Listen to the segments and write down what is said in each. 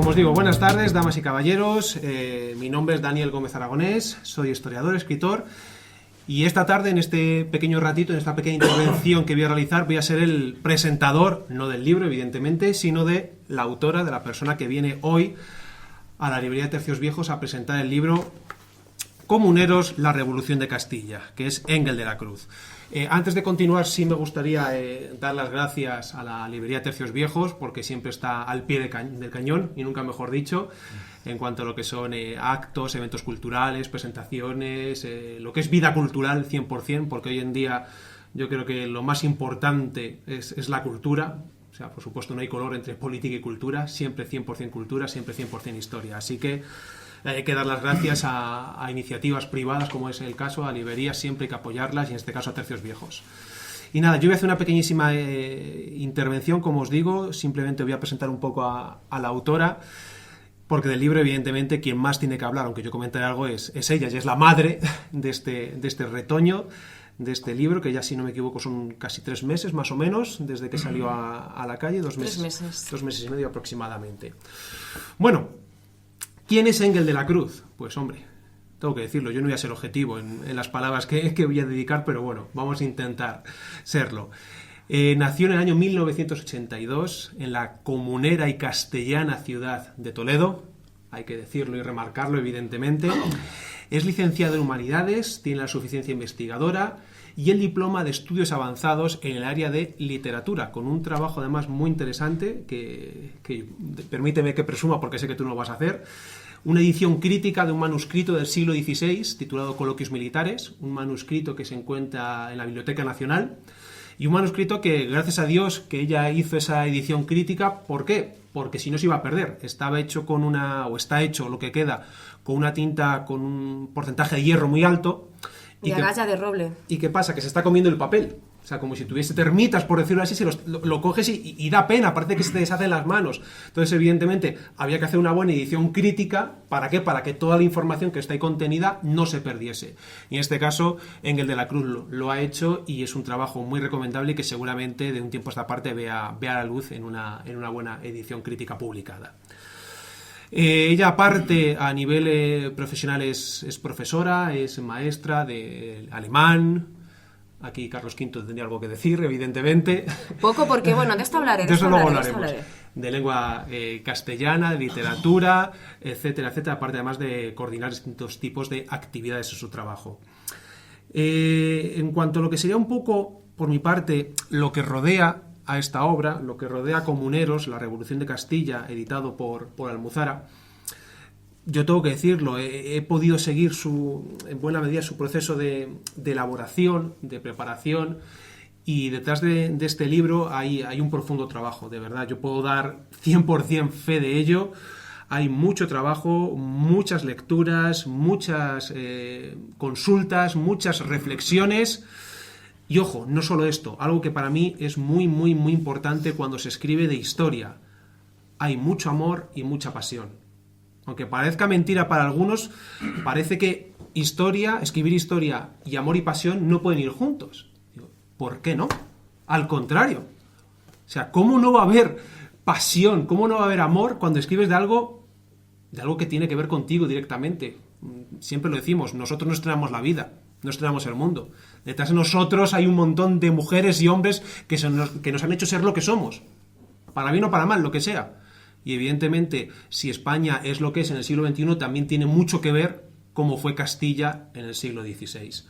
Como os digo, buenas tardes, damas y caballeros. Mi nombre es Daniel Gómez Aragonés, soy historiador, escritor, y esta tarde, en este pequeño ratito, en esta pequeña intervención que voy a realizar, voy a ser el presentador, no del libro, evidentemente, sino de la autora, de la persona que viene hoy a la librería de Tercios Viejos a presentar el libro Comuneros, la Revolución de Castilla, que es Engel de la Cruz. Antes de continuar, sí me gustaría dar las gracias a la librería Tercios Viejos, porque siempre está al pie del cañón, y nunca mejor dicho, en cuanto a lo que son actos, eventos culturales, presentaciones, lo que es vida cultural 100%, porque hoy en día yo creo que lo más importante es la cultura. O sea, por supuesto no hay color entre política y cultura, siempre 100% cultura, siempre 100% historia. Así que hay que dar las gracias a iniciativas privadas, como es el caso, a librerías, siempre hay que apoyarlas, y en este caso a Tercios Viejos. Y nada, yo voy a hacer una pequeñísima intervención, como os digo, simplemente voy a presentar un poco a la autora, porque del libro, evidentemente, quien más tiene que hablar, aunque yo comentaré algo, es ella, y es la madre de este retoño, de este libro, que ya, si no me equivoco, son casi 3 meses, más o menos, desde que salió a la calle, 2 meses. 3 meses. 2 meses y medio aproximadamente. Bueno, ¿quién es Engel de la Cruz? Pues hombre, tengo que decirlo, yo no voy a ser objetivo en las palabras que voy a dedicar, pero bueno, vamos a intentar serlo. Nació en el año 1982 en la comunera y castellana ciudad de Toledo, hay que decirlo y remarcarlo, evidentemente. Es licenciado en Humanidades, tiene la suficiencia investigadora y el diploma de estudios avanzados en el área de literatura, con un trabajo además muy interesante, que permíteme que presuma porque sé que tú no lo vas a hacer, una edición crítica de un manuscrito del siglo XVI titulado Coloquios Militares, un manuscrito que se encuentra en la Biblioteca Nacional, y un manuscrito que, gracias a Dios, que ella hizo esa edición crítica. ¿Por qué? Porque si no se iba a perder. Estaba hecho está hecho lo que queda con una tinta con un porcentaje de hierro muy alto. Y agalla de roble. ¿Y qué pasa? Que se está comiendo el papel. O sea, como si tuviese termitas, por decirlo así, lo coges y da pena, parece que se te deshacen las manos. Entonces, evidentemente, había que hacer una buena edición crítica. ¿Para qué? Para que toda la información que está ahí contenida no se perdiese. Y en este caso, Engel de la Cruz lo ha hecho, y es un trabajo muy recomendable y que seguramente de un tiempo a esta parte vea la luz en una buena edición crítica publicada. Ella, aparte, a nivel profesional es profesora, es maestra de alemán. Aquí Carlos V tendría algo que decir, evidentemente. Poco, porque bueno, de esto hablaré. De eso luego hablaremos. De lengua castellana, de literatura, etcétera, etcétera. Aparte, además de coordinar distintos tipos de actividades en su trabajo. En cuanto a lo que sería un poco, por mi parte, lo que rodea a esta obra, lo que rodea a Comuneros, la Revolución de Castilla, editado por Almuzara, yo tengo que decirlo, he podido seguir en buena medida su proceso de elaboración, de preparación, y detrás de este libro hay un profundo trabajo, de verdad. Yo puedo dar 100% fe de ello. Hay mucho trabajo, muchas lecturas, muchas consultas, muchas reflexiones. Y ojo, no solo esto, algo que para mí es muy, muy, muy importante cuando se escribe de historia. Hay mucho amor y mucha pasión. Aunque parezca mentira para algunos, parece que escribir historia y amor y pasión no pueden ir juntos. ¿Por qué no? Al contrario. O sea, ¿cómo no va a haber pasión, cómo no va a haber amor cuando escribes de algo que tiene que ver contigo directamente? Siempre lo decimos, nosotros no estrenamos la vida, no estrenamos el mundo. Detrás de nosotros hay un montón de mujeres y hombres que nos han hecho ser lo que somos. Para bien o para mal, lo que sea. Y evidentemente, si España es lo que es en el siglo XXI, también tiene mucho que ver cómo fue Castilla en el siglo XVI.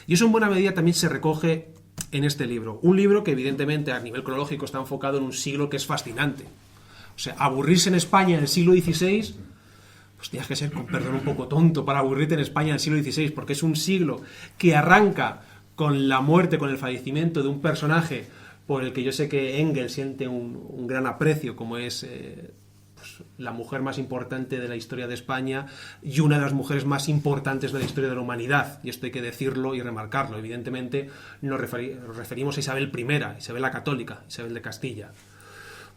Y eso en buena medida también se recoge en este libro. Un libro que evidentemente a nivel cronológico está enfocado en un siglo que es fascinante. O sea, aburrirse en España en el siglo XVI, pues tienes que ser, con perdón, un poco tonto para aburrirte en España en el siglo XVI, porque es un siglo que arranca con la muerte, con el fallecimiento de un personaje por el que yo sé que Engel siente un gran aprecio, como es pues, la mujer más importante de la historia de España y una de las mujeres más importantes de la historia de la humanidad. Y esto hay que decirlo y remarcarlo. Evidentemente nos referimos a Isabel I, Isabel la Católica, Isabel de Castilla.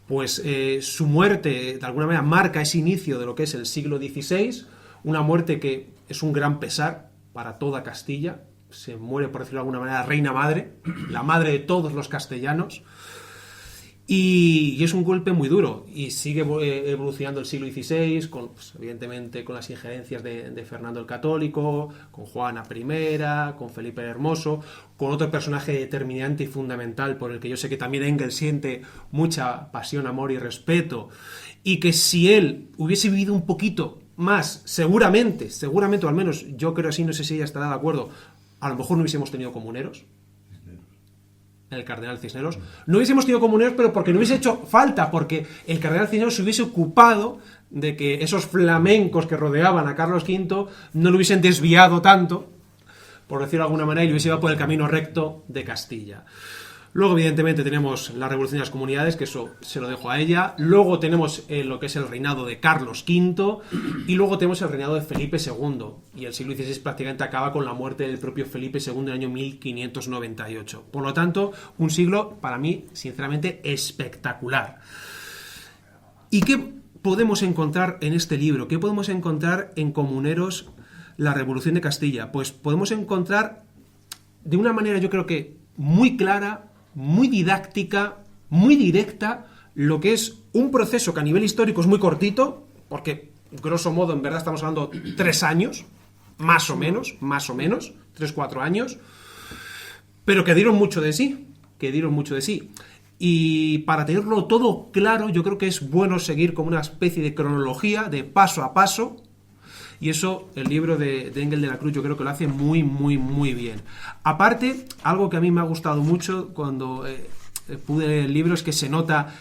Pues su muerte, de alguna manera, marca ese inicio de lo que es el siglo XVI, una muerte que es un gran pesar para toda Castilla. Se muere, por decirlo de alguna manera, reina madre, la madre de todos los castellanos. Y es un golpe muy duro y sigue evolucionando el siglo XVI, pues, evidentemente con las injerencias de Fernando el Católico, con Juana I, con Felipe el Hermoso, con otro personaje determinante y fundamental por el que yo sé que también Engels siente mucha pasión, amor y respeto, y que si él hubiese vivido un poquito más, seguramente, o al menos yo creo así, no sé si ella estará de acuerdo, a lo mejor no hubiésemos tenido comuneros. El cardenal Cisneros. No hubiésemos tenido comuneros, pero porque no hubiese hecho falta, porque el cardenal Cisneros se hubiese ocupado de que esos flamencos que rodeaban a Carlos V no lo hubiesen desviado tanto, por decirlo de alguna manera, y lo hubiese ido por el camino recto de Castilla. Luego, evidentemente, tenemos la Revolución de las Comunidades, que eso se lo dejo a ella. Luego tenemos lo que es el reinado de Carlos V. Y luego tenemos el reinado de Felipe II. Y el siglo XVI prácticamente acaba con la muerte del propio Felipe II en el año 1598. Por lo tanto, un siglo, para mí, sinceramente, espectacular. ¿Y qué podemos encontrar en este libro? ¿Qué podemos encontrar en Comuneros, la Revolución de Castilla? Pues podemos encontrar, de una manera yo creo que muy clara, muy didáctica, muy directa, lo que es un proceso que a nivel histórico es muy cortito, porque grosso modo en verdad estamos hablando 3 años, más o menos, 3-4 años, pero que dieron mucho de sí, Y para tenerlo todo claro, yo creo que es bueno seguir como una especie de cronología, de paso a paso. Y eso, el libro de Engels de la Cruz, yo creo que lo hace muy, muy, muy bien. Aparte, algo que a mí me ha gustado mucho cuando pude leer el libro es que se nota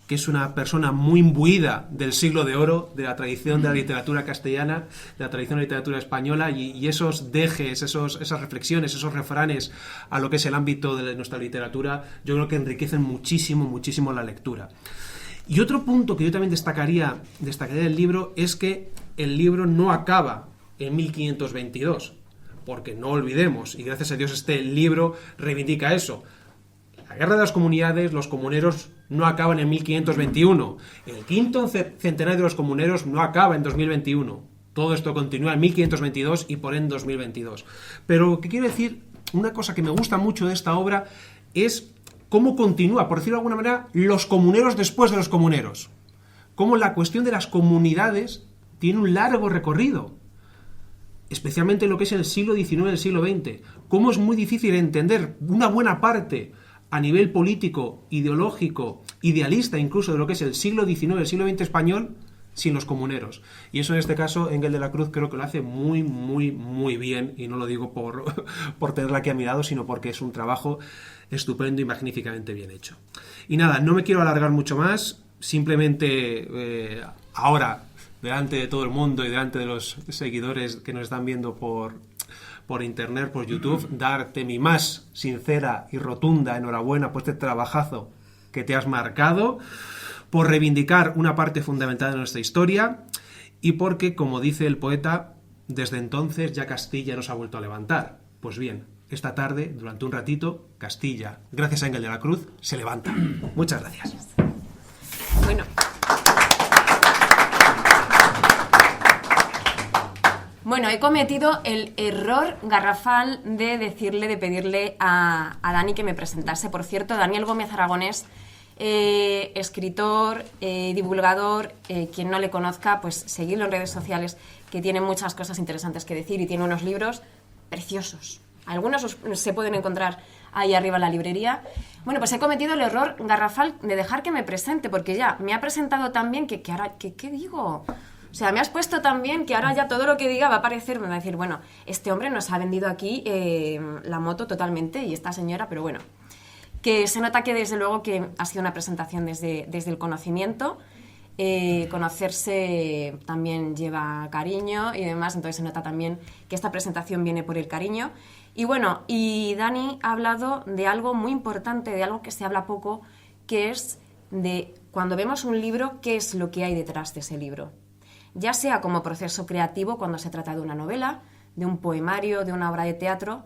que es una persona muy imbuida del siglo de oro, de la tradición de la literatura castellana, de la tradición de la literatura española, y esos dejes, esas reflexiones, esos refranes a lo que es el ámbito de nuestra literatura, yo creo que enriquecen muchísimo, muchísimo la lectura. Y otro punto que yo también destacaría del libro es que el libro no acaba en 1522, porque no olvidemos, y gracias a Dios este libro reivindica eso. La Guerra de las Comunidades, los comuneros no acaban en 1521. El quinto centenario de los comuneros no acaba en 2021. Todo esto continúa en 1522 y por en 2022. Pero, ¿qué quiero decir? Una cosa que me gusta mucho de esta obra es cómo continúa, por decirlo de alguna manera, los comuneros después de los comuneros. Cómo la cuestión de las comunidades tiene un largo recorrido, especialmente en lo que es el siglo XIX y el siglo XX. Cómo es muy difícil entender una buena parte a nivel político, ideológico, idealista incluso de lo que es el siglo XIX y el siglo XX español sin los comuneros. Y eso en este caso Engels de la Cruz creo que lo hace muy, muy, muy bien, y no lo digo por tenerla aquí a mi lado, sino porque es un trabajo estupendo y magníficamente bien hecho. Y nada, no me quiero alargar mucho más, simplemente ahora, delante de todo el mundo y delante de los seguidores que nos están viendo por internet, por YouTube, darte mi más sincera y rotunda enhorabuena por este trabajazo que te has marcado, por reivindicar una parte fundamental de nuestra historia y porque, como dice el poeta, desde entonces ya Castilla nos ha vuelto a levantar. Pues bien, esta tarde, durante un ratito, Castilla, gracias a Engels de la Cruz, se levanta. Muchas gracias. Bueno, he cometido el error garrafal de pedirle a Dani que me presentase. Por cierto, Daniel Gómez Aragonés, escritor, divulgador, quien no le conozca, pues seguidlo en redes sociales, que tiene muchas cosas interesantes que decir y tiene unos libros preciosos. Algunos se pueden encontrar ahí arriba en la librería. Bueno, pues he cometido el error garrafal de dejar que me presente, porque ya me ha presentado tan bien que ahora, ¿qué digo? O sea, me has puesto tan bien que ahora ya todo lo que diga va a parecer, me va a decir, bueno, este hombre nos ha vendido aquí la moto totalmente y esta señora, pero bueno, que se nota que desde luego que ha sido una presentación desde el conocimiento. Conocerse también lleva cariño y demás, entonces se nota también que esta presentación viene por el cariño. Y bueno, y Dani ha hablado de algo muy importante, de algo que se habla poco, que es de cuando vemos un libro, qué es lo que hay detrás de ese libro. Ya sea como proceso creativo cuando se trata de una novela, de un poemario, de una obra de teatro,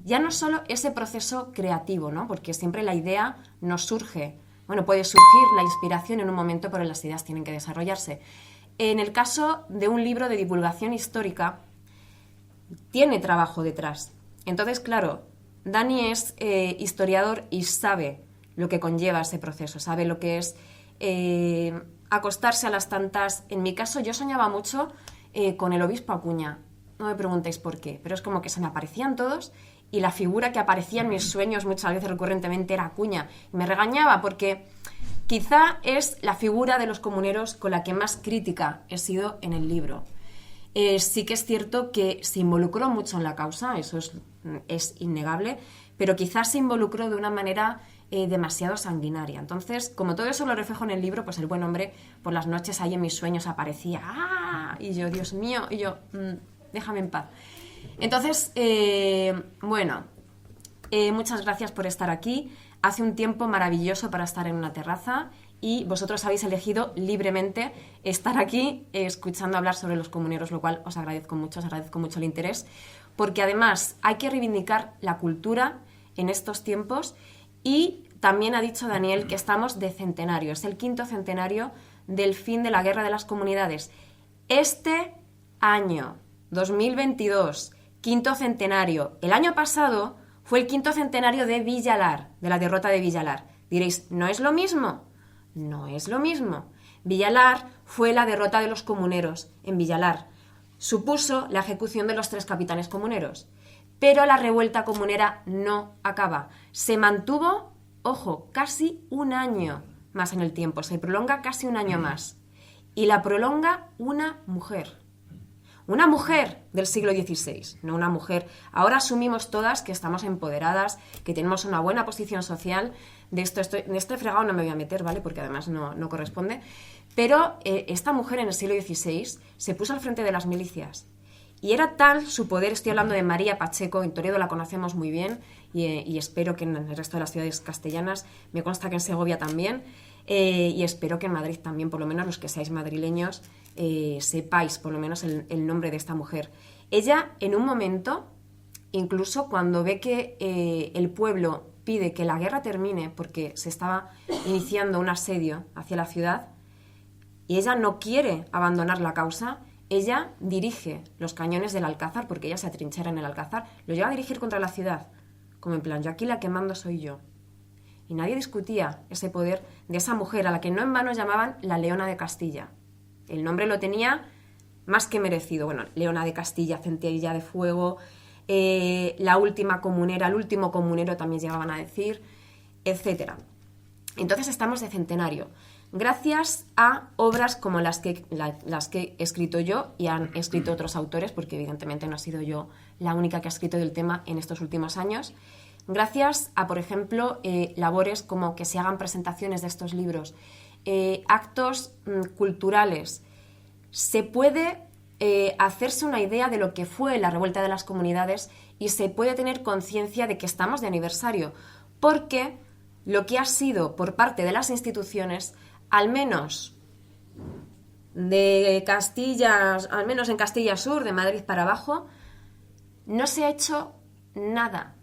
ya no solo ese proceso creativo, ¿no? Porque siempre la idea nos surge. Bueno, puede surgir la inspiración en un momento, pero las ideas tienen que desarrollarse. En el caso de un libro de divulgación histórica, tiene trabajo detrás. Entonces, claro, Dani es historiador y sabe lo que conlleva ese proceso, sabe lo que es acostarse a las tantas. En mi caso, yo soñaba mucho con el obispo Acuña. No me preguntéis por qué, pero es como que se me aparecían todos y la figura que aparecía en mis sueños muchas veces recurrentemente era Acuña. Y me regañaba porque quizá es la figura de los comuneros con la que más crítica he sido en el libro. Sí que es cierto que se involucró mucho en la causa, eso es innegable, pero quizás se involucró de una manera demasiado sanguinaria. Entonces, como todo eso lo reflejo en el libro, pues el buen hombre por las noches ahí en mis sueños aparecía, ¡ah! Y yo, Dios mío, y yo, déjame en paz. Entonces, muchas gracias por estar aquí. Hace un tiempo maravilloso para estar en una terraza y vosotros habéis elegido libremente estar aquí escuchando hablar sobre los comuneros, lo cual os agradezco mucho el interés, porque además hay que reivindicar la cultura en estos tiempos. Y también ha dicho Daniel que estamos de centenario, es el 5º centenario del fin de la Guerra de las Comunidades. Este año, 2022, 5º centenario. El año pasado fue el 5º centenario de Villalar, de la derrota de Villalar. Diréis, ¿no es lo mismo? No es lo mismo. Villalar fue la derrota de los comuneros en Villalar. Supuso la ejecución de los 3 capitanes comuneros. Pero la revuelta comunera no acaba. Se mantuvo, ojo, casi un año más en el tiempo. Se prolonga casi un año más. Y la prolonga una mujer. Una mujer del siglo XVI, no una mujer. Ahora asumimos todas que estamos empoderadas, que tenemos una buena posición social. De este fregado no me voy a meter, ¿vale? Porque además no corresponde. Pero esta mujer en el siglo XVI se puso al frente de las milicias. Y era tal su poder, estoy hablando de María Pacheco, en Toledo la conocemos muy bien y espero que en el resto de las ciudades castellanas, me consta que en Segovia también, y espero que en Madrid también, por lo menos los que seáis madrileños, sepáis por lo menos el nombre de esta mujer. Ella, en un momento, incluso cuando ve que el pueblo pide que la guerra termine porque se estaba iniciando un asedio hacia la ciudad, y ella no quiere abandonar la causa, ella dirige los cañones del Alcázar, porque ella se atrinchera en el Alcázar, lo lleva a dirigir contra la ciudad, como en plan, yo aquí la que mando soy yo. Y nadie discutía ese poder de esa mujer, a la que no en vano llamaban la Leona de Castilla. El nombre lo tenía más que merecido. Bueno, Leona de Castilla, Centella de Fuego, la última comunera, el último comunero también llegaban a decir, etc. Entonces estamos de centenario. Gracias a obras como las que he escrito yo y han escrito otros autores, porque evidentemente no he sido yo la única que ha escrito del tema en estos últimos años. Gracias a, por ejemplo, labores como que se hagan presentaciones de estos libros, actos culturales. Se puede hacerse una idea de lo que fue la revuelta de las comunidades y se puede tener conciencia de que estamos de aniversario, porque lo que ha sido por parte de las instituciones, al menos de Castilla, al menos en Castilla Sur, de Madrid para abajo, no se ha hecho nada.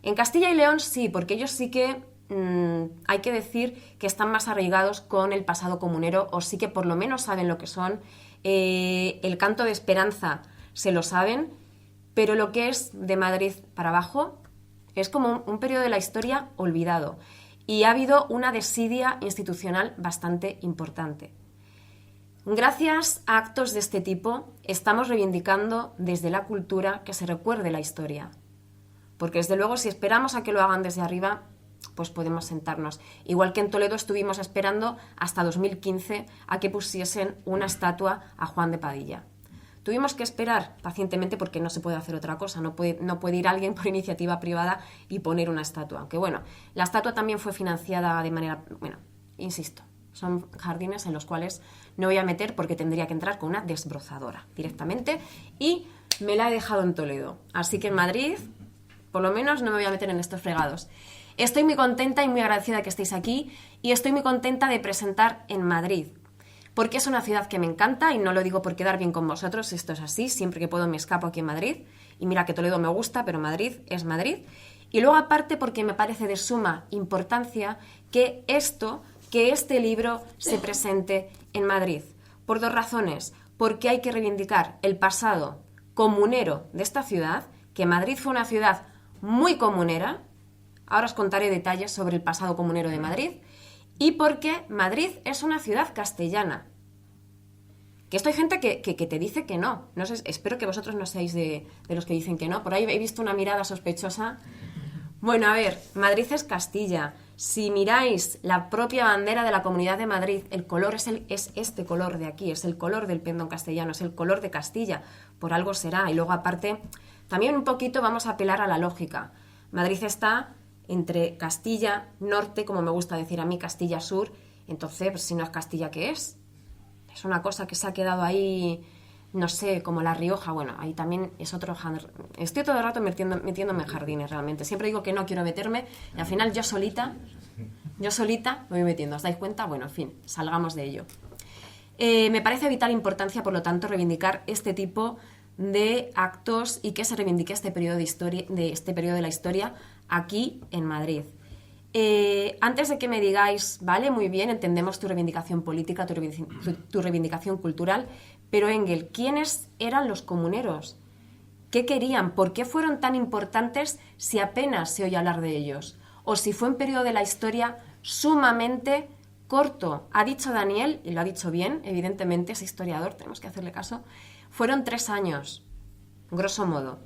En Castilla y León sí, porque ellos sí que hay que decir que están más arraigados con el pasado comunero, o sí que por lo menos saben lo que son. El canto de esperanza se lo saben, pero lo que es de Madrid para abajo es como un periodo de la historia olvidado. Y ha habido una desidia institucional bastante importante. Gracias a actos de este tipo, estamos reivindicando desde la cultura que se recuerde la historia. Porque desde luego, si esperamos a que lo hagan desde arriba, pues podemos sentarnos. Igual que en Toledo estuvimos esperando hasta 2015 a que pusiesen una estatua a Juan de Padilla. Tuvimos que esperar pacientemente porque no se puede hacer otra cosa. No puede ir alguien por iniciativa privada y poner una estatua. Aunque bueno, la estatua también fue financiada de manera... Bueno, insisto, son jardines en los cuales no voy a meter porque tendría que entrar con una desbrozadora directamente y me la he dejado en Toledo. Así que en Madrid, por lo menos, no me voy a meter en estos fregados. Estoy muy contenta y muy agradecida de que estéis aquí y estoy muy contenta de presentar en Madrid. Porque es una ciudad que me encanta y no lo digo por quedar bien con vosotros, esto es así, siempre que puedo me escapo aquí en Madrid. Y mira que Toledo me gusta, pero Madrid es Madrid. Y luego aparte porque me parece de suma importancia que este libro se presente en Madrid. Por 2 razones. Porque hay que reivindicar el pasado comunero de esta ciudad, que Madrid fue una ciudad muy comunera, ahora os contaré detalles sobre el pasado comunero de Madrid y porque Madrid es una ciudad castellana. Que esto hay gente que te dice que no. No sé, espero que vosotros no seáis de los que dicen que no. Por ahí he visto una mirada sospechosa. Bueno, a ver, Madrid es Castilla. Si miráis la propia bandera de la Comunidad de Madrid, el color es este color de aquí, es el color del pendón castellano, es el color de Castilla. Por algo será. Y luego, aparte, también un poquito vamos a apelar a la lógica. Madrid está entre Castilla Norte, como me gusta decir a mí, Castilla Sur. Entonces, pues, si no es Castilla, ¿qué es? Es una cosa que se ha quedado ahí, no sé, como La Rioja. Bueno, ahí también es otro... Estoy todo el rato metiéndome en jardines, realmente. Siempre digo que no quiero meterme y al final yo solita me voy metiendo. ¿Os dais cuenta? Bueno, en fin, salgamos de ello. Me parece de vital importancia, por lo tanto, reivindicar este tipo de actos y que se reivindique este periodo de la historia aquí en Madrid. Antes de que me digáis, vale, muy bien, entendemos tu reivindicación política, tu reivindicación cultural, pero Engel, ¿quiénes eran los comuneros? ¿Qué querían? ¿Por qué fueron tan importantes si apenas se oye hablar de ellos? O si fue un periodo de la historia sumamente corto. Ha dicho Daniel, y lo ha dicho bien, evidentemente, es historiador, tenemos que hacerle caso, fueron 3 años, grosso modo.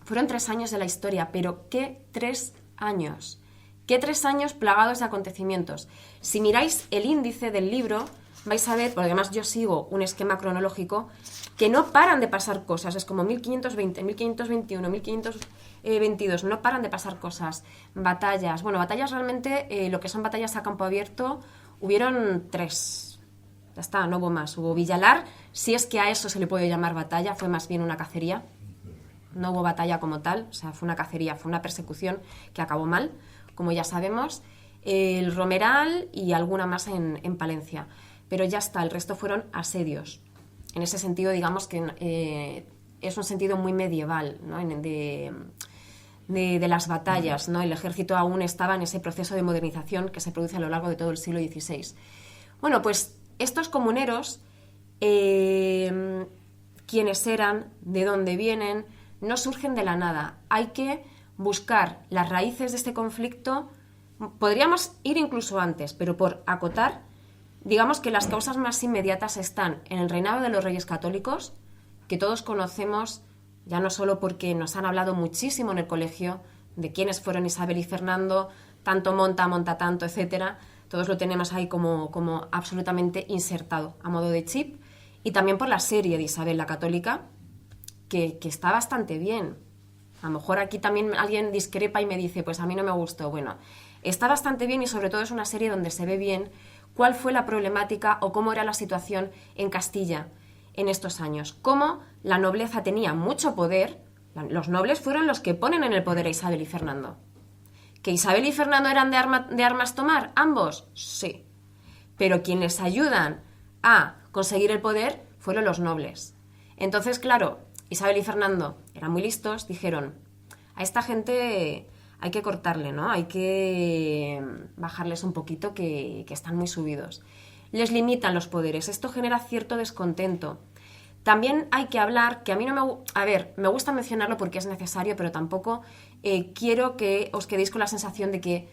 Fueron 3 años de la historia, pero ¿qué 3 años? ¿Qué 3 años plagados de acontecimientos? Si miráis el índice del libro, vais a ver, porque además yo sigo un esquema cronológico, que no paran de pasar cosas. Es como 1520, 1521, 1522, no paran de pasar cosas. Batallas. Bueno, batallas realmente, lo que son batallas a campo abierto, hubieron 3. Ya está, no hubo más. Hubo Villalar, si es que a eso se le puede llamar batalla, fue más bien una cacería. No hubo batalla como tal, o sea, fue una cacería, fue una persecución que acabó mal, como ya sabemos, el Romeral y alguna más en Palencia. Pero ya está, el resto fueron asedios. En ese sentido, digamos que es un sentido muy medieval, ¿no? de las batallas, ¿no? El ejército aún estaba en ese proceso de modernización que se produce a lo largo de todo el siglo XVI. Bueno, pues estos comuneros, quiénes eran, de dónde vienen, no surgen de la nada. Hay que buscar las raíces de este conflicto. Podríamos ir incluso antes, pero por acotar, digamos que las causas más inmediatas están en el reinado de los Reyes Católicos, que todos conocemos, ya no solo porque nos han hablado muchísimo en el colegio de quiénes fueron Isabel y Fernando, tanto monta tanto, etcétera. Todos lo tenemos ahí como absolutamente insertado a modo de chip. Y también por la serie de Isabel la Católica, que está bastante bien. A lo mejor aquí también alguien discrepa y me dice, pues a mí no me gustó. Bueno, está bastante bien y sobre todo es una serie donde se ve bien cuál fue la problemática o cómo era la situación en Castilla en estos años. Cómo la nobleza tenía mucho poder. Los nobles fueron los que ponen en el poder a Isabel y Fernando. ¿Que Isabel y Fernando eran de armas tomar? ¿Ambos? Sí. Pero quienes ayudan a conseguir el poder fueron los nobles. Entonces, claro, Isabel y Fernando eran muy listos, dijeron, a esta gente hay que cortarle, ¿no? Hay que bajarles un poquito que están muy subidos. Les limitan los poderes, esto genera cierto descontento. También hay que hablar, que a mí no me... A ver, me gusta mencionarlo porque es necesario, pero tampoco quiero que os quedéis con la sensación de que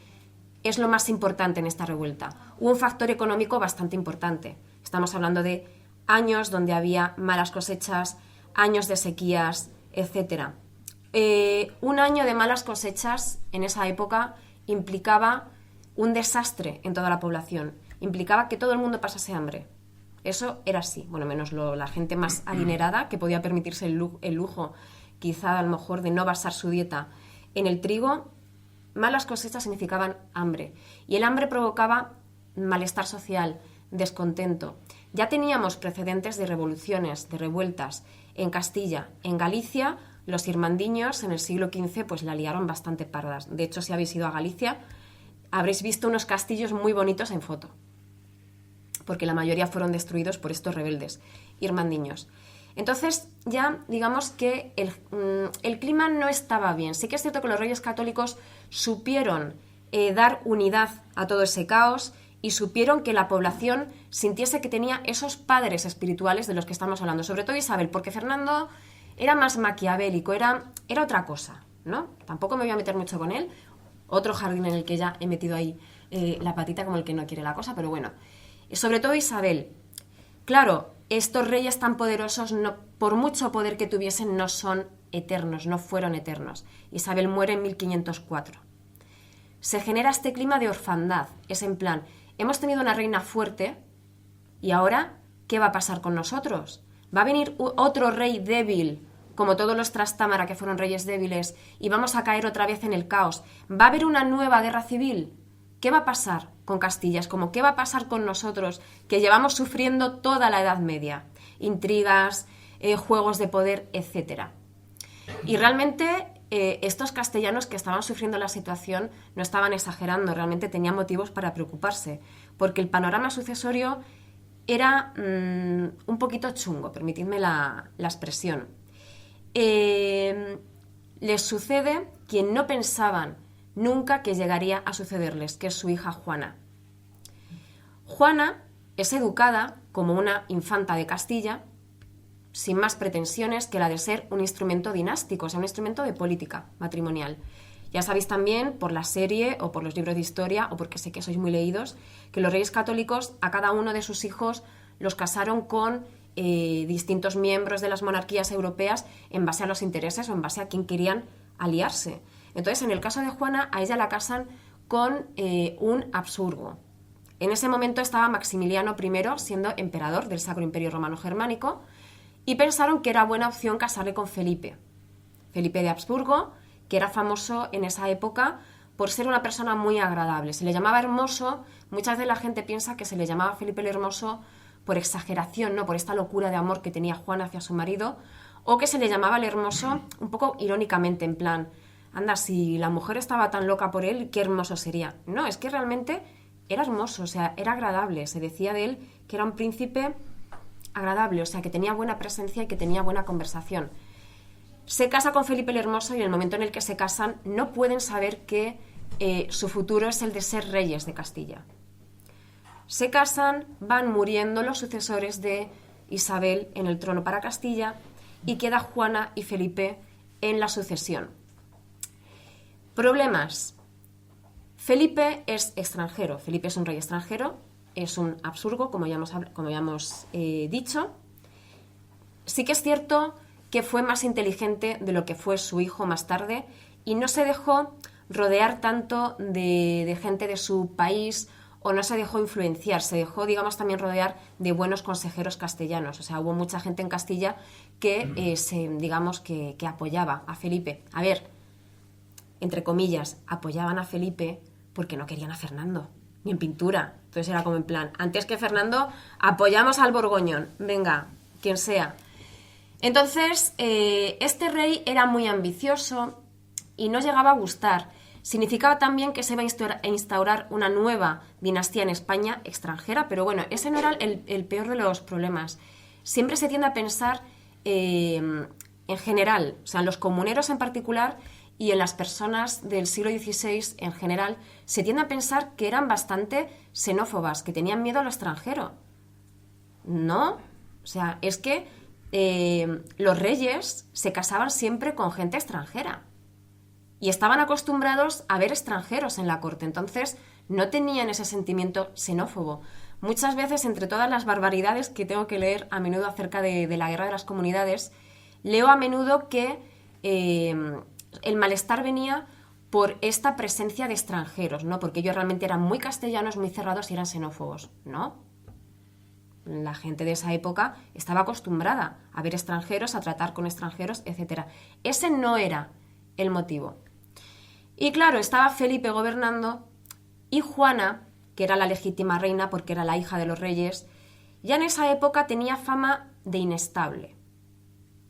es lo más importante en esta revuelta. Hubo un factor económico bastante importante. Estamos hablando de años donde había malas cosechas, años de sequías, etc. Un año de malas cosechas en esa época implicaba un desastre en toda la población. Implicaba que todo el mundo pasase hambre. Eso era así. Bueno, menos la gente más adinerada, que podía permitirse el lujo, quizá a lo mejor, de no basar su dieta en el trigo. Malas cosechas significaban hambre. Y el hambre provocaba malestar social, descontento. Ya teníamos precedentes de revoluciones, de revueltas en Castilla. En Galicia, los irmandiños en el siglo XV pues la liaron bastante pardas. De hecho, si habéis ido a Galicia, habréis visto unos castillos muy bonitos en foto, porque la mayoría fueron destruidos por estos rebeldes irmandiños. Entonces, ya digamos que el clima no estaba bien. Sí que es cierto que los Reyes Católicos supieron dar unidad a todo ese caos y supieron que la población sintiese que tenía esos padres espirituales de los que estamos hablando, sobre todo Isabel, porque Fernando era más maquiavélico, era otra cosa, ¿no? Tampoco me voy a meter mucho con él. Otro jardín en el que ya he metido ahí la patita como el que no quiere la cosa, pero bueno. Sobre todo Isabel. Claro, estos reyes tan poderosos, no, por mucho poder que tuviesen, no son eternos, no fueron eternos. Isabel muere en 1504. Se genera este clima de orfandad. Es en plan, hemos tenido una reina fuerte y ahora, ¿qué va a pasar con nosotros? ¿Va a venir otro rey débil, como todos los Trastámara que fueron reyes débiles, y vamos a caer otra vez en el caos? ¿Va a haber una nueva guerra civil? ¿Qué va a pasar con Castilla? Es como, ¿qué va a pasar con nosotros que llevamos sufriendo toda la Edad Media? Intrigas, juegos de poder, etc. Y realmente estos castellanos que estaban sufriendo la situación no estaban exagerando, realmente tenían motivos para preocuparse, porque el panorama sucesorio era un poquito chungo, permitidme la expresión. Les sucede quien no pensaban nunca que llegaría a sucederles, que es su hija Juana. Juana es educada como una infanta de Castilla, sin más pretensiones que la de ser un instrumento dinástico, o sea, un instrumento de política matrimonial. Ya sabéis también, por la serie o por los libros de historia, o porque sé que sois muy leídos, que los reyes católicos a cada uno de sus hijos los casaron con distintos miembros de las monarquías europeas en base a los intereses o en base a quién querían aliarse. Entonces, en el caso de Juana, a ella la casan con un Habsburgo. En ese momento estaba Maximiliano I siendo emperador del Sacro Imperio Romano Germánico y pensaron que era buena opción casarle con Felipe. Felipe de Habsburgo, que era famoso en esa época por ser una persona muy agradable. Se le llamaba hermoso, muchas veces la gente piensa que se le llamaba Felipe el Hermoso por exageración, ¿no? Por esta locura de amor que tenía Juana hacia su marido, o que se le llamaba el Hermoso un poco irónicamente, en plan, anda, si la mujer estaba tan loca por él, qué hermoso sería. No, es que realmente era hermoso, o sea, era agradable. Se decía de él que era un príncipe agradable, o sea, que tenía buena presencia y que tenía buena conversación. Se casa con Felipe el Hermoso y en el momento en el que se casan no pueden saber que su futuro es el de ser reyes de Castilla. Se casan, van muriendo los sucesores de Isabel en el trono para Castilla y queda Juana y Felipe en la sucesión. Problemas. Felipe es extranjero, Felipe es un rey extranjero, es un Habsburgo, como ya hemos dicho. Sí que es cierto que fue más inteligente de lo que fue su hijo más tarde y no se dejó rodear tanto de gente de su país o no se dejó influenciar, se dejó, digamos, también rodear de buenos consejeros castellanos. O sea, hubo mucha gente en Castilla que, digamos, que apoyaba a Felipe. A ver, entre comillas, apoyaban a Felipe porque no querían a Fernando, ni en pintura. Entonces era como en plan, antes que Fernando, apoyamos al Borgoñón, venga, quien sea. Entonces, este rey era muy ambicioso y no llegaba a gustar. Significaba también que se iba a instaurar una nueva dinastía en España extranjera, pero bueno, ese no era el peor de los problemas. Siempre se tiende a pensar en general, o sea, en los comuneros en particular y en las personas del siglo XVI en general, se tiende a pensar que eran bastante xenófobas, que tenían miedo a lo extranjero. No, o sea, es que los reyes se casaban siempre con gente extranjera. Y estaban acostumbrados a ver extranjeros en la corte, entonces no tenían ese sentimiento xenófobo. Muchas veces, entre todas las barbaridades que tengo que leer a menudo acerca de la guerra de las comunidades, leo a menudo que el malestar venía por esta presencia de extranjeros, ¿no? Porque ellos realmente eran muy castellanos, muy cerrados y eran xenófobos, ¿no? La gente de esa época estaba acostumbrada a ver extranjeros, a tratar con extranjeros, etc. Ese no era el motivo. Y claro, estaba Felipe gobernando y Juana, que era la legítima reina porque era la hija de los reyes, ya en esa época tenía fama de inestable.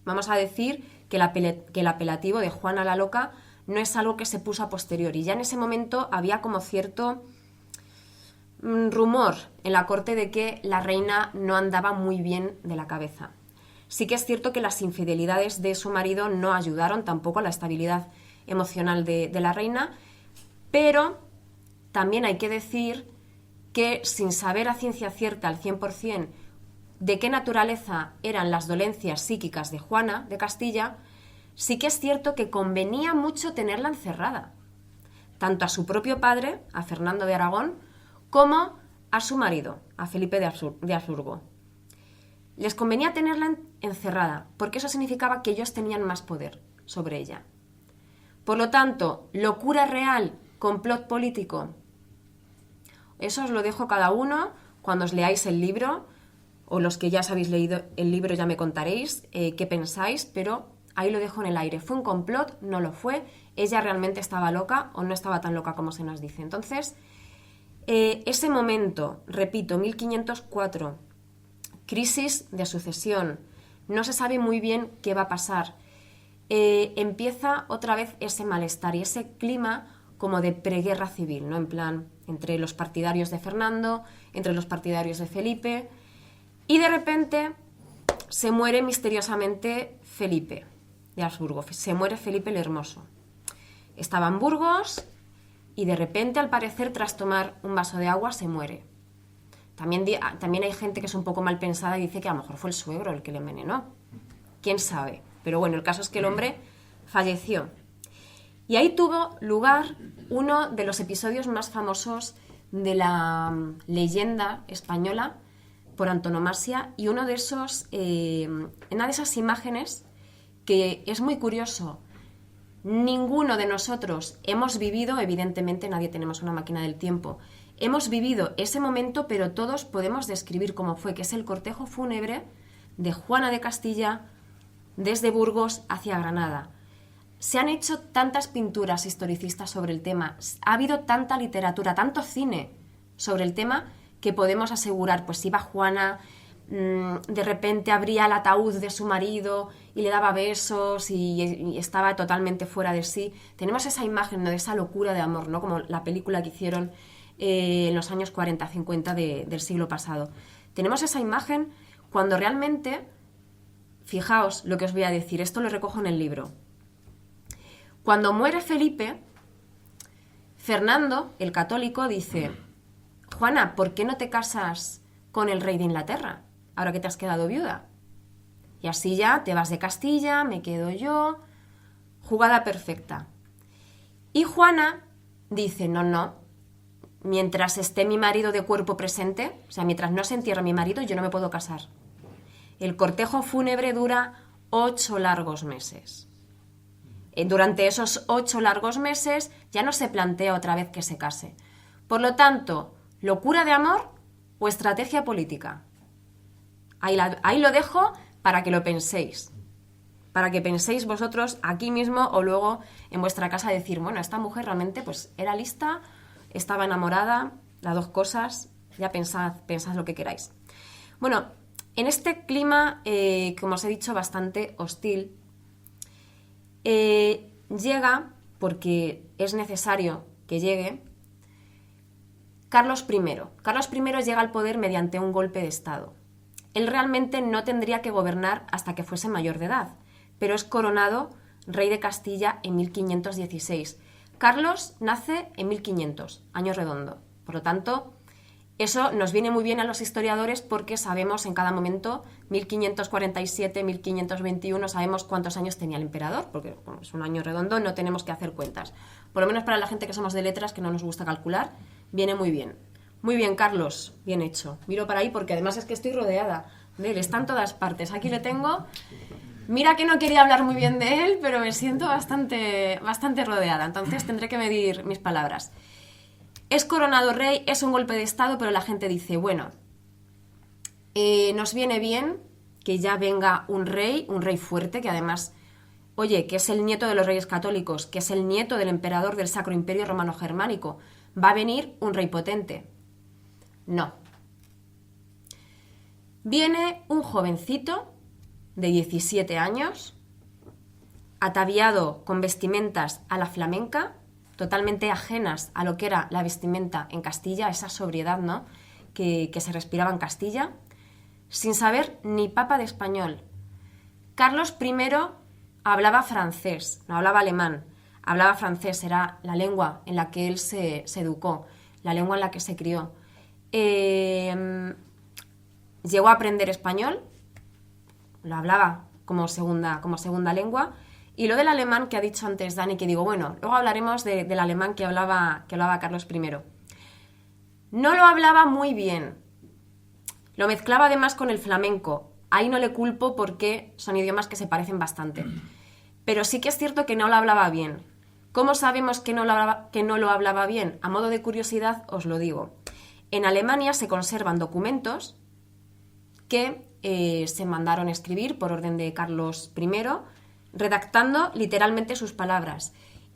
Vamos a decir que el apelativo de Juana la Loca no es algo que se puso a posteriori. Ya en ese momento había como cierto rumor en la corte de que la reina no andaba muy bien de la cabeza. Sí que es cierto que las infidelidades de su marido no ayudaron tampoco a la estabilidad emocional de la reina, pero también hay que decir que sin saber a ciencia cierta al 100% de qué naturaleza eran las dolencias psíquicas de Juana de Castilla, sí que es cierto que convenía mucho tenerla encerrada, tanto a su propio padre, a Fernando de Aragón, como a su marido, a Felipe de Habsburgo. Les convenía tenerla encerrada, porque eso significaba que ellos tenían más poder sobre ella. Por lo tanto, locura real, complot político, eso os lo dejo cada uno cuando os leáis el libro, o los que ya os habéis leído el libro ya me contaréis qué pensáis, pero ahí lo dejo en el aire. ¿Fue un complot? ¿No lo fue? ¿Ella realmente estaba loca o no estaba tan loca como se nos dice? Entonces, ese momento, repito, 1504, crisis de sucesión, no se sabe muy bien qué va a pasar. Empieza otra vez ese malestar y ese clima como de preguerra civil, ¿no? En plan, entre los partidarios de Fernando, entre los partidarios de Felipe, y de repente se muere misteriosamente Felipe de Habsburgo, se muere Felipe el Hermoso. Estaba en Burgos y de repente, al parecer, tras tomar un vaso de agua, se muere. También hay gente que es un poco mal pensada y dice que a lo mejor fue el suegro el que le envenenó. ¿Quién sabe? Pero bueno, el caso es que el hombre falleció. Y ahí tuvo lugar uno de los episodios más famosos de la leyenda española por antonomasia, y una de esas imágenes que es muy curioso. Ninguno de nosotros hemos vivido, evidentemente nadie tenemos una máquina del tiempo, hemos vivido ese momento, pero todos podemos describir cómo fue, que es el cortejo fúnebre de Juana de Castilla desde Burgos hacia Granada. Se han hecho tantas pinturas historicistas sobre el tema, ha habido tanta literatura, tanto cine sobre el tema, que podemos asegurar, pues iba Juana, de repente abría el ataúd de su marido y le daba besos y estaba totalmente fuera de sí. Tenemos esa imagen, ¿no?, de esa locura de amor, ¿no?, como la película que hicieron en los años 40-50 del siglo pasado. Tenemos esa imagen cuando realmente, fijaos lo que os voy a decir, esto lo recojo en el libro. Cuando muere Felipe, Fernando, el católico, dice: Juana, ¿por qué no te casas con el rey de Inglaterra, ahora que te has quedado viuda? Y así ya te vas de Castilla, me quedo yo. Jugada perfecta. Y Juana dice: no, mientras esté mi marido de cuerpo presente, o sea, mientras no se entierre mi marido, yo no me puedo casar. El cortejo fúnebre dura 8 largos meses. Durante esos 8 largos meses ya no se plantea otra vez que se case. Por lo tanto, ¿locura de amor o estrategia política? Ahí lo dejo para que lo penséis. Para que penséis vosotros aquí mismo o luego en vuestra casa decir, bueno, esta mujer realmente pues era lista, estaba enamorada, las dos cosas, ya pensad lo que queráis. Bueno, en este clima, como os he dicho, bastante hostil, llega, porque es necesario que llegue, Carlos I. Carlos I llega al poder mediante un golpe de Estado. Él realmente no tendría que gobernar hasta que fuese mayor de edad, pero es coronado rey de Castilla en 1516. Carlos nace en 1500, año redondo. Por lo tanto, eso nos viene muy bien a los historiadores porque sabemos en cada momento, 1547, 1521, sabemos cuántos años tenía el emperador, porque como es un año redondo, no tenemos que hacer cuentas. Por lo menos para la gente que somos de letras, que no nos gusta calcular, viene muy bien. Muy bien, Carlos, bien hecho. Miro para ahí porque además es que estoy rodeada de él, está en todas partes. Aquí le tengo. Mira que no quería hablar muy bien de él, pero me siento bastante rodeada, entonces tendré que medir mis palabras. Es coronado rey, es un golpe de Estado, pero la gente dice, bueno, nos viene bien que ya venga un rey fuerte, que además, oye, que es el nieto de los reyes católicos, que es el nieto del emperador del Sacro Imperio Romano Germánico. Va a venir un rey potente. No. Viene un jovencito de 17 años, ataviado con vestimentas a la flamenca, totalmente ajenas a lo que era la vestimenta en Castilla, esa sobriedad, ¿no?, que se respiraba en Castilla, sin saber ni papa de español. Carlos I hablaba francés, no hablaba alemán, hablaba francés, era la lengua en la que él se educó, la lengua en la que se crió. Llegó a aprender español, lo hablaba como segunda lengua, Y lo del alemán que ha dicho antes Dani, que digo, bueno, luego hablaremos del alemán que hablaba Carlos I. No lo hablaba muy bien. Lo mezclaba además con el flamenco. Ahí no le culpo porque son idiomas que se parecen bastante. Pero sí que es cierto que no lo hablaba bien. ¿Cómo sabemos que no lo hablaba bien? A modo de curiosidad os lo digo. En Alemania se conservan documentos que se mandaron escribir por orden de Carlos I, redactando literalmente sus palabras.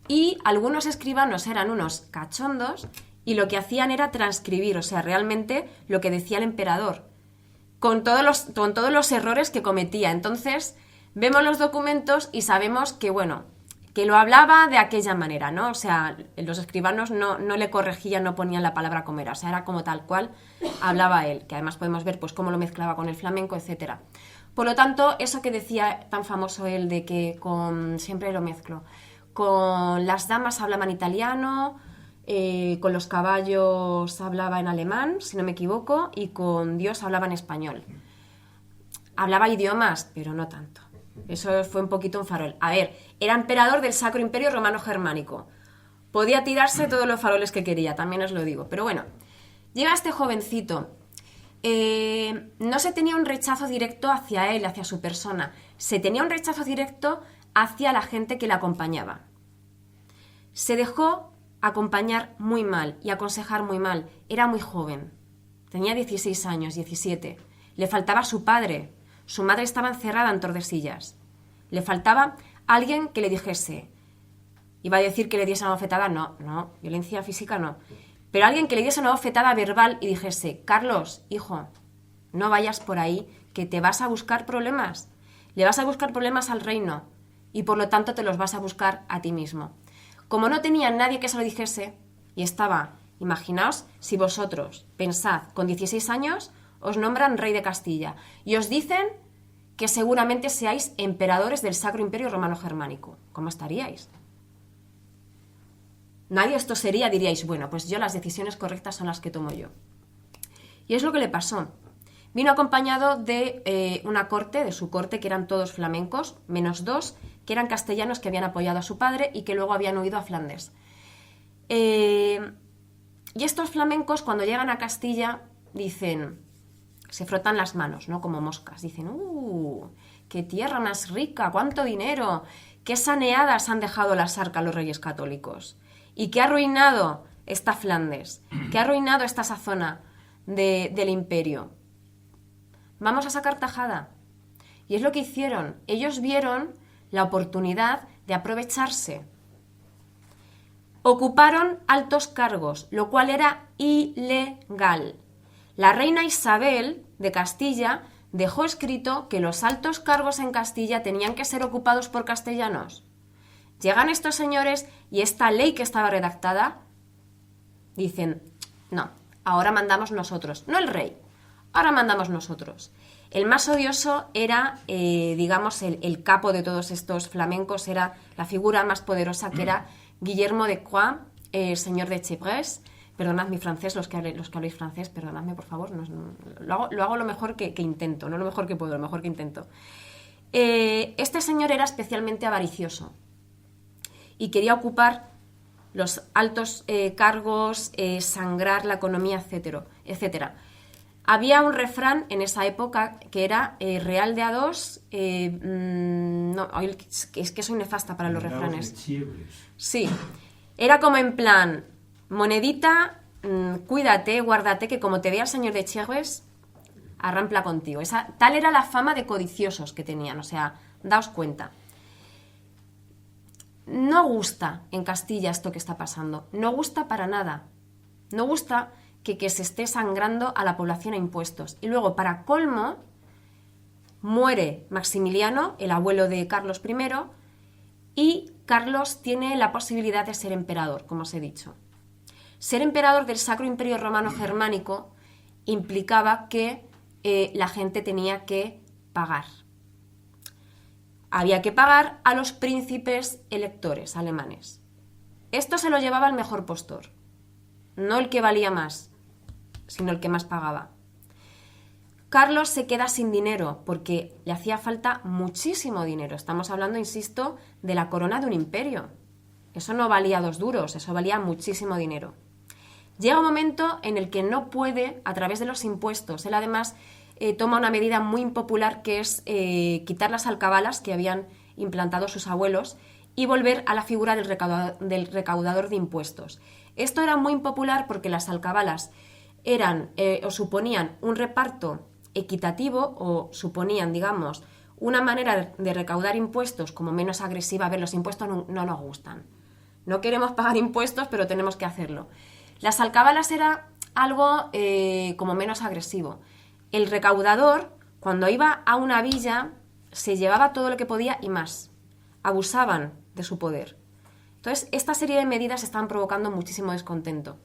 Y algunos escribanos eran unos cachondos y lo que hacían era transcribir, o sea, realmente lo que decía el emperador, con todos los errores que cometía. Entonces, vemos los documentos y sabemos que, bueno, que lo hablaba de aquella manera, ¿no? O sea, los escribanos no le corregían, no ponían la palabra como era, o sea, era como tal cual hablaba él, que además podemos ver pues cómo lo mezclaba con el flamenco, etcétera. Por lo tanto, eso que decía tan famoso él de que siempre lo mezclo, con las damas hablaban italiano, con los caballos hablaba en alemán, si no me equivoco, y con Dios hablaba en español. Hablaba idiomas, pero no tanto. Eso fue un poquito un farol. A ver, era emperador del Sacro Imperio Romano Germánico. Podía tirarse todos los faroles que quería, también os lo digo. Pero bueno, llega este jovencito. No se tenía un rechazo directo hacia él, hacia su persona. Se tenía un rechazo directo hacia la gente que le acompañaba. Se dejó acompañar muy mal y aconsejar muy mal. Era muy joven. Tenía 16 años, 17. Le faltaba su padre. Su madre estaba encerrada en Tordesillas. Le faltaba alguien que le dijese. Iba a decir que le diese una bofetada. No, violencia física no. Pero alguien que le diese una bofetada verbal y dijese: Carlos, hijo, no vayas por ahí, que te vas a buscar problemas. Le vas a buscar problemas al reino y por lo tanto te los vas a buscar a ti mismo. Como no tenía nadie que se lo dijese y estaba, imaginaos si vosotros pensad, con 16 años os nombran rey de Castilla y os dicen que seguramente seáis emperadores del Sacro Imperio Romano Germánico. ¿Cómo estaríais? Nadie esto sería, diríais, bueno, pues yo las decisiones correctas son las que tomo yo. Y es lo que le pasó. Vino acompañado de una corte, de su corte, que eran todos flamencos, menos 2, que eran castellanos que habían apoyado a su padre y que luego habían huido a Flandes. Y estos flamencos, cuando llegan a Castilla, dicen, se frotan las manos, ¿no? Como moscas. Dicen, qué tierra más rica, cuánto dinero, qué saneadas han dejado las arcas los reyes católicos. Y qué ha arruinado esta Flandes, qué ha arruinado esta zona del imperio. Vamos a sacar tajada. Y es lo que hicieron. Ellos vieron la oportunidad de aprovecharse. Ocuparon altos cargos, lo cual era ilegal. La reina Isabel de Castilla dejó escrito que los altos cargos en Castilla tenían que ser ocupados por castellanos. Llegan estos señores y esta ley que estaba redactada, dicen, no, ahora mandamos nosotros, no el rey, ahora mandamos nosotros. El más odioso era, digamos, el capo de todos estos flamencos, era la figura más poderosa, que era Guillermo de Croix, señor de Chevreuse. Perdonad mi francés, los que habléis francés, perdonadme, por favor. Lo hago lo mejor que intento, no lo mejor que puedo, lo mejor que intento. Este señor era especialmente avaricioso y quería ocupar los altos cargos, sangrar la economía, etcétera. Había un refrán en esa época que era real de a dos. No, es que soy nefasta para los refranes. Sí, era como en plan, monedita, cuídate, guárdate, que como te vea el señor de Chevreuse, arrampla contigo. Tal era la fama de codiciosos que tenían, o sea, daos cuenta. No gusta en Castilla esto que está pasando, no gusta para nada. No gusta que se esté sangrando a la población a impuestos. Y luego, para colmo, muere Maximiliano, el abuelo de Carlos I, y Carlos tiene la posibilidad de ser emperador, como os he dicho. Ser emperador del Sacro Imperio Romano Germánico implicaba que la gente tenía que pagar. Había que pagar a los príncipes electores alemanes. Esto se lo llevaba el mejor postor, no el que valía más, sino el que más pagaba. Carlos se queda sin dinero porque le hacía falta muchísimo dinero. Estamos hablando, insisto, de la corona de un imperio. Eso no valía 2 duros, eso valía muchísimo dinero. Llega un momento en el que no puede, a través de los impuestos. Él además toma una medida muy impopular, que es quitar las alcabalas que habían implantado sus abuelos y volver a la figura del recaudador de impuestos. Esto era muy impopular porque las alcabalas eran o suponían un reparto equitativo o suponían, digamos, una manera de recaudar impuestos como menos agresiva. A ver, los impuestos no nos gustan. No queremos pagar impuestos, pero tenemos que hacerlo. Las alcabalas era algo como menos agresivo. El recaudador, cuando iba a una villa, se llevaba todo lo que podía y más. Abusaban de su poder. Entonces, esta serie de medidas estaban provocando muchísimo descontento.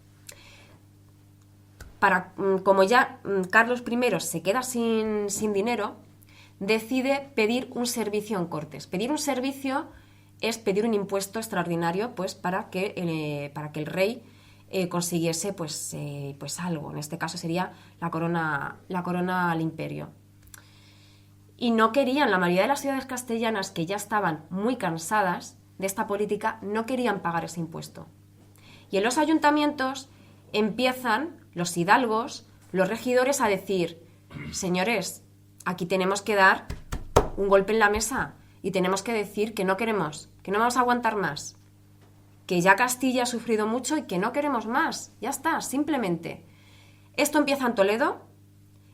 Como ya Carlos I se queda sin dinero, decide pedir un servicio en Cortes. Pedir un servicio es pedir un impuesto extraordinario, pues para que el rey consiguiese pues algo. En este caso sería la corona al imperio. Y no querían, la mayoría de las ciudades castellanas, que ya estaban muy cansadas de esta política, no querían pagar ese impuesto. Y en los ayuntamientos empiezan los hidalgos, los regidores, a decir: señores, aquí tenemos que dar un golpe en la mesa y tenemos que decir que no queremos, que no vamos a aguantar más, que ya Castilla ha sufrido mucho y que no queremos más. Ya está, simplemente. Esto empieza en Toledo,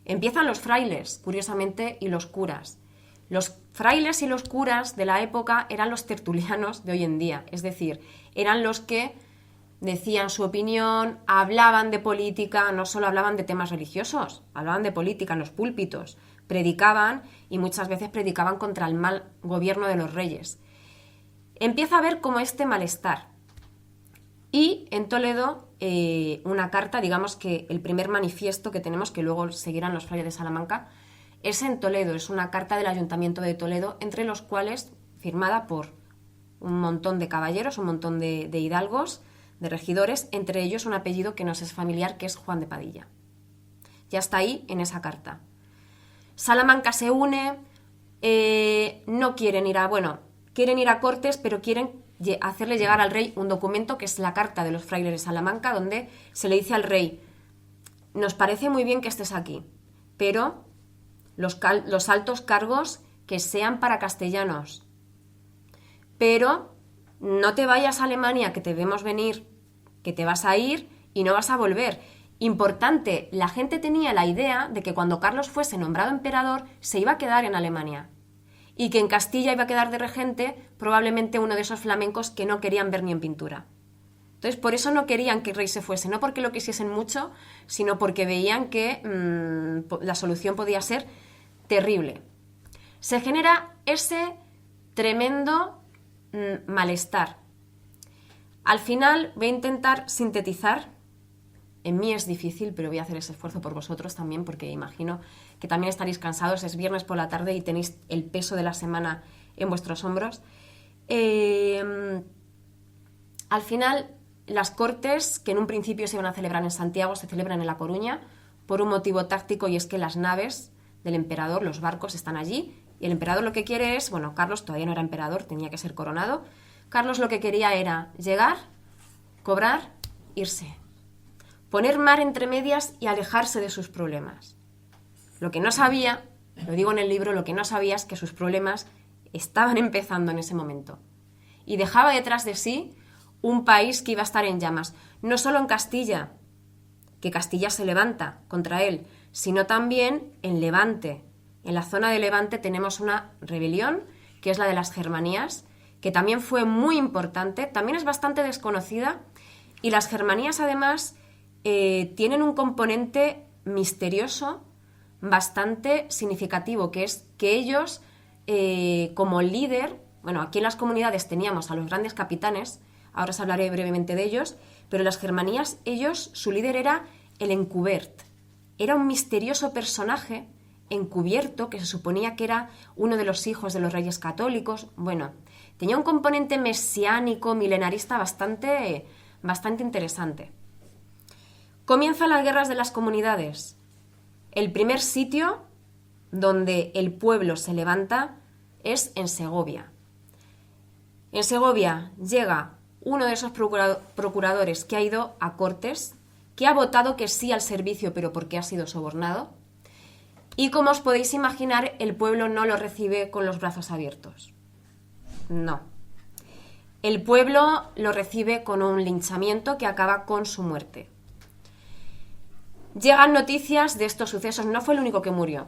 empiezan los frailes, curiosamente, y los curas. Los frailes y los curas de la época eran los tertulianos de hoy en día, es decir, eran los que decían su opinión, hablaban de política, no solo hablaban de temas religiosos, hablaban de política en los púlpitos, predicaban y muchas veces predicaban contra el mal gobierno de los reyes. Empieza a haber como este malestar. Y en Toledo, una carta, digamos que el primer manifiesto que tenemos, que luego seguirán los frailes de Salamanca, es en Toledo, es una carta del Ayuntamiento de Toledo, entre los cuales, firmada por un montón de caballeros, un montón de hidalgos, de regidores, entre ellos un apellido que nos es familiar, que es Juan de Padilla. Ya está ahí en esa carta. Salamanca se une, no quieren ir quieren ir a Cortes, pero quieren hacerle llegar al rey un documento que es la carta de los frailes de Salamanca, donde se le dice al rey: nos parece muy bien que estés aquí, pero los altos cargos que sean para castellanos. Pero no te vayas a Alemania, que te vemos venir, que te vas a ir y no vas a volver. Importante, la gente tenía la idea de que cuando Carlos fuese nombrado emperador se iba a quedar en Alemania y que en Castilla iba a quedar de regente probablemente uno de esos flamencos que no querían ver ni en pintura. Entonces, por eso no querían que el rey se fuese, no porque lo quisiesen mucho, sino porque veían que la solución podía ser terrible. Se genera ese tremendo malestar. Al final voy a intentar sintetizar. En mí es difícil, pero voy a hacer ese esfuerzo por vosotros también, porque imagino que también estaréis cansados. Es viernes por la tarde y tenéis el peso de la semana en vuestros hombros. Al final, las Cortes, que en un principio se iban a celebrar en Santiago, se celebran en La Coruña por un motivo táctico, y es que las naves del emperador, los barcos, están allí. Y el emperador lo que quiere es, Carlos todavía no era emperador, tenía que ser coronado. Carlos lo que quería era llegar, cobrar, irse. Poner mar entre medias y alejarse de sus problemas. Lo que no sabía, lo digo en el libro, lo que no sabía es que sus problemas estaban empezando en ese momento. Y dejaba detrás de sí un país que iba a estar en llamas. No solo en Castilla, que Castilla se levanta contra él, sino también en Levante. En la zona de Levante tenemos una rebelión, que es la de las Germanías, que también fue muy importante, también es bastante desconocida, y las Germanías además tienen un componente misterioso bastante significativo, que es que ellos, como líder, aquí en las comunidades teníamos a los grandes capitanes, ahora os hablaré brevemente de ellos, pero en las Germanías su líder era el Encubert. Era un misterioso personaje encubierto que se suponía que era uno de los hijos de los reyes católicos. Tenía un componente mesiánico, milenarista bastante interesante. Comienzan las guerras de las comunidades. El primer sitio donde el pueblo se levanta es en Segovia. En Segovia llega uno de esos procuradores que ha ido a Cortes, que ha votado que sí al servicio, pero porque ha sido sobornado. Y como os podéis imaginar, el pueblo no lo recibe con los brazos abiertos. No. El pueblo lo recibe con un linchamiento que acaba con su muerte. Llegan noticias de estos sucesos. No fue el único que murió.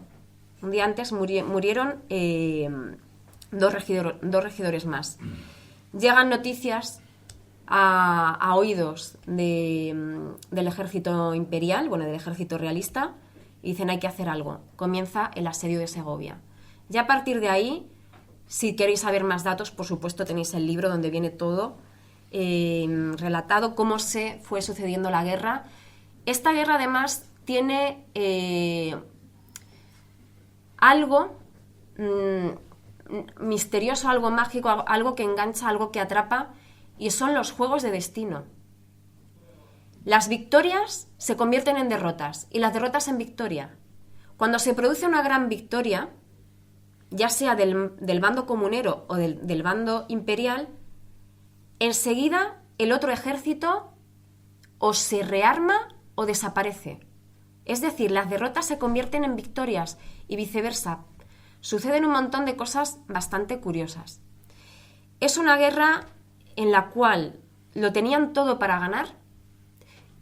Un día antes murieron dos regidores más. Llegan noticias a oídos del ejército imperial, bueno, del ejército realista, y dicen hay que hacer algo. Comienza el asedio de Segovia. Ya a partir de ahí, si queréis saber más datos, por supuesto tenéis el libro donde viene todo relatado, cómo se fue sucediendo la guerra. Esta guerra además tiene algo misterioso, algo mágico, algo que engancha, algo que atrapa, y son los juegos de destino. Las victorias se convierten en derrotas y las derrotas en victoria. Cuando se produce una gran victoria, ya sea del bando comunero o del bando imperial, enseguida el otro ejército o se rearma o desaparece. Es decir, las derrotas se convierten en victorias y viceversa. Suceden un montón de cosas bastante curiosas. Es una guerra en la cual lo tenían todo para ganar,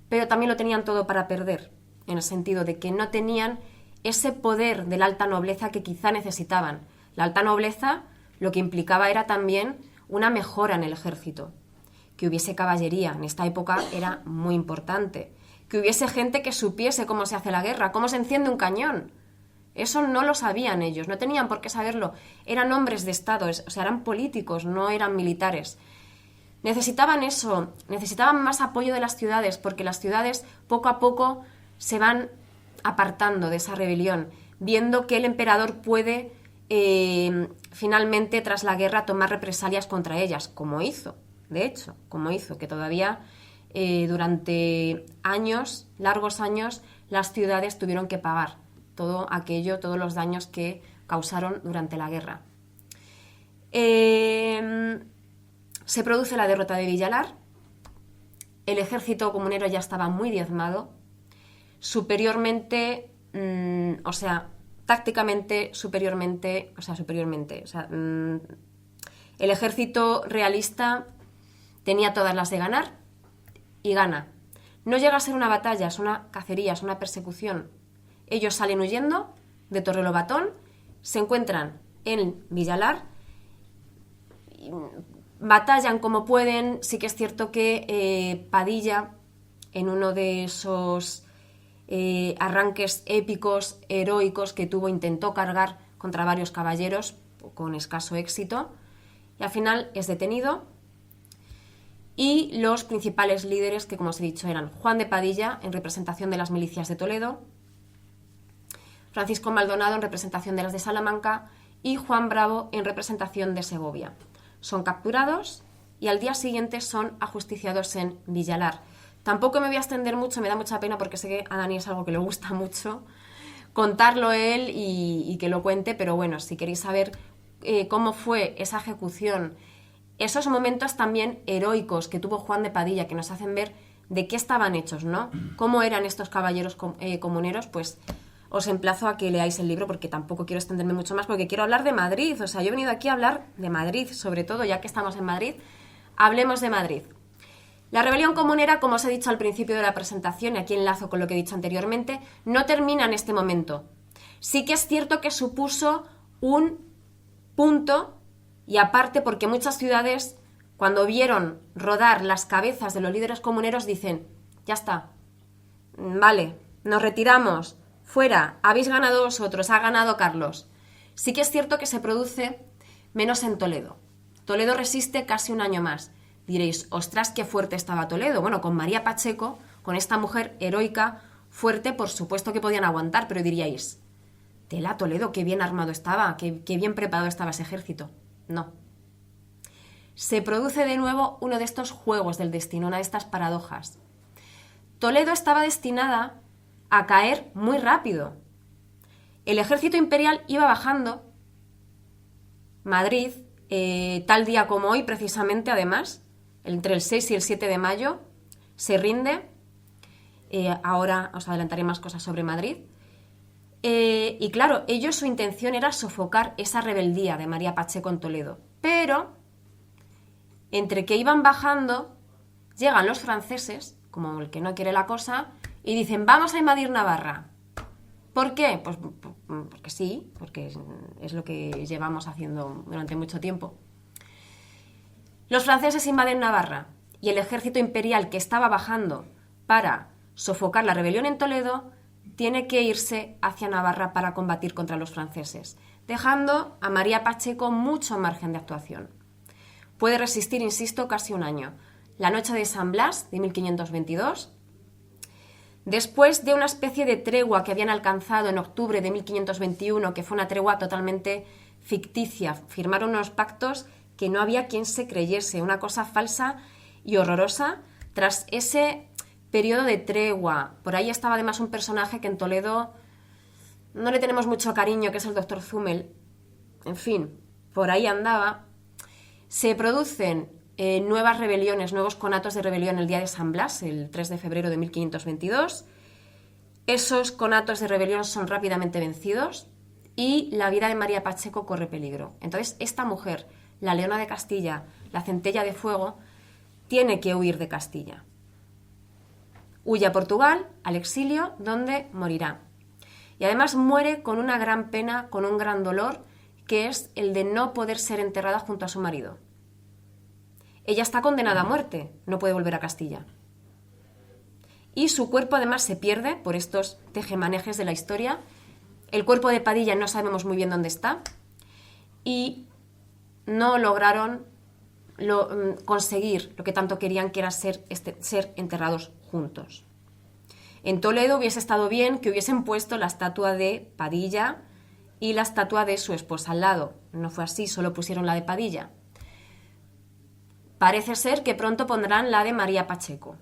pero también lo tenían todo para perder, en el sentido de que no tenían ese poder de la alta nobleza que quizá necesitaban. La alta nobleza lo que implicaba era también una mejora en el ejército, que hubiese caballería, en esta época era muy importante, que hubiese gente que supiese cómo se hace la guerra, cómo se enciende un cañón. Eso no lo sabían ellos, no tenían por qué saberlo. Eran hombres de Estado, o sea, eran políticos, no eran militares. Necesitaban eso, necesitaban más apoyo de las ciudades, porque las ciudades poco a poco se van apartando de esa rebelión, viendo que el emperador puede finalmente, tras la guerra, tomar represalias contra ellas, como hizo, de hecho, que todavía durante años, largos años, las ciudades tuvieron que pagar todo aquello, todos los daños que causaron durante la guerra. Se produce la derrota de Villalar, el ejército comunero ya estaba muy diezmado, tácticamente superiormente, el ejército realista tenía todas las de ganar y gana. No llega a ser una batalla, es una cacería, es una persecución. Ellos salen huyendo de Torrelobatón, se encuentran en Villalar, batallan como pueden. Sí que es cierto que Padilla, en uno de esos arranques épicos, heroicos que tuvo, intentó cargar contra varios caballeros con escaso éxito y al final es detenido. Y los principales líderes, que como os he dicho eran Juan de Padilla en representación de las milicias de Toledo, Francisco Maldonado en representación de las de Salamanca y Juan Bravo en representación de Segovia. Son capturados y al día siguiente son ajusticiados en Villalar. Tampoco me voy a extender mucho, me da mucha pena porque sé que a Dani es algo que le gusta mucho contarlo él y que lo cuente, pero bueno, si queréis saber cómo fue esa ejecución, esos momentos también heroicos que tuvo Juan de Padilla, que nos hacen ver de qué estaban hechos, ¿no? Cómo eran estos caballeros comuneros, pues os emplazo a que leáis el libro porque tampoco quiero extenderme mucho más porque quiero hablar de Madrid. O sea, yo he venido aquí a hablar de Madrid, sobre todo, ya que estamos en Madrid. Hablemos de Madrid. La rebelión comunera, como os he dicho al principio de la presentación, y aquí enlazo con lo que he dicho anteriormente, no termina en este momento. Sí que es cierto que supuso un punto, y aparte porque muchas ciudades, cuando vieron rodar las cabezas de los líderes comuneros, dicen, ya está, vale, nos retiramos, fuera, habéis ganado vosotros, ha ganado Carlos. Sí que es cierto que se produce menos en Toledo. Toledo resiste casi un año más. Diréis, ostras, qué fuerte estaba Toledo. Bueno, con María Pacheco, con esta mujer heroica, fuerte, por supuesto que podían aguantar, pero diríais, tela Toledo, qué bien armado estaba, qué bien preparado estaba ese ejército. No. Se produce de nuevo uno de estos juegos del destino, una de estas paradojas. Toledo estaba destinada a caer muy rápido. el ejército imperial iba bajando Madrid, tal día como hoy, precisamente, además, entre el 6 y el 7 de mayo, se rinde. Ahora os adelantaré más cosas sobre Madrid. Y claro, ellos, su intención era sofocar esa rebeldía de María Pacheco en Toledo. Pero, entre que iban bajando, llegan los franceses, como el que no quiere la cosa, y dicen, vamos a invadir Navarra. ¿Por qué? Pues porque sí, porque es lo que llevamos haciendo durante mucho tiempo. Los franceses invaden Navarra y el ejército imperial que estaba bajando para sofocar la rebelión en Toledo tiene que irse hacia Navarra para combatir contra los franceses, dejando a María Pacheco mucho margen de actuación. Puede resistir, insisto, casi un año. La noche de San Blas, de 1522, después de una especie de tregua que habían alcanzado en octubre de 1521, que fue una tregua totalmente ficticia, firmaron unos pactos que no había quien se creyese, una cosa falsa y horrorosa. Tras ese periodo de tregua, por ahí estaba además un personaje que en Toledo no le tenemos mucho cariño, que es el doctor Zumel. En fin, por ahí andaba. Se producen nuevas rebeliones, nuevos conatos de rebelión el día de San Blas, el 3 de febrero de 1522. Esos conatos de rebelión son rápidamente vencidos y la vida de María Pacheco corre peligro. Entonces, esta mujer, la Leona de Castilla, la Centella de Fuego, tiene que huir de Castilla. Huye a Portugal, al exilio, donde morirá. Y además muere con una gran pena, con un gran dolor, que es el de no poder ser enterrada junto a su marido. Ella está condenada a muerte, no puede volver a Castilla. Y su cuerpo además se pierde por estos tejemanejes de la historia. El cuerpo de Padilla no sabemos muy bien dónde está. Y no lograron conseguir lo que tanto querían, que era ser enterrados juntos. En Toledo hubiese estado bien que hubiesen puesto la estatua de Padilla y la estatua de su esposa al lado. No fue así, solo pusieron la de Padilla. Parece ser que pronto pondrán la de María Pacheco.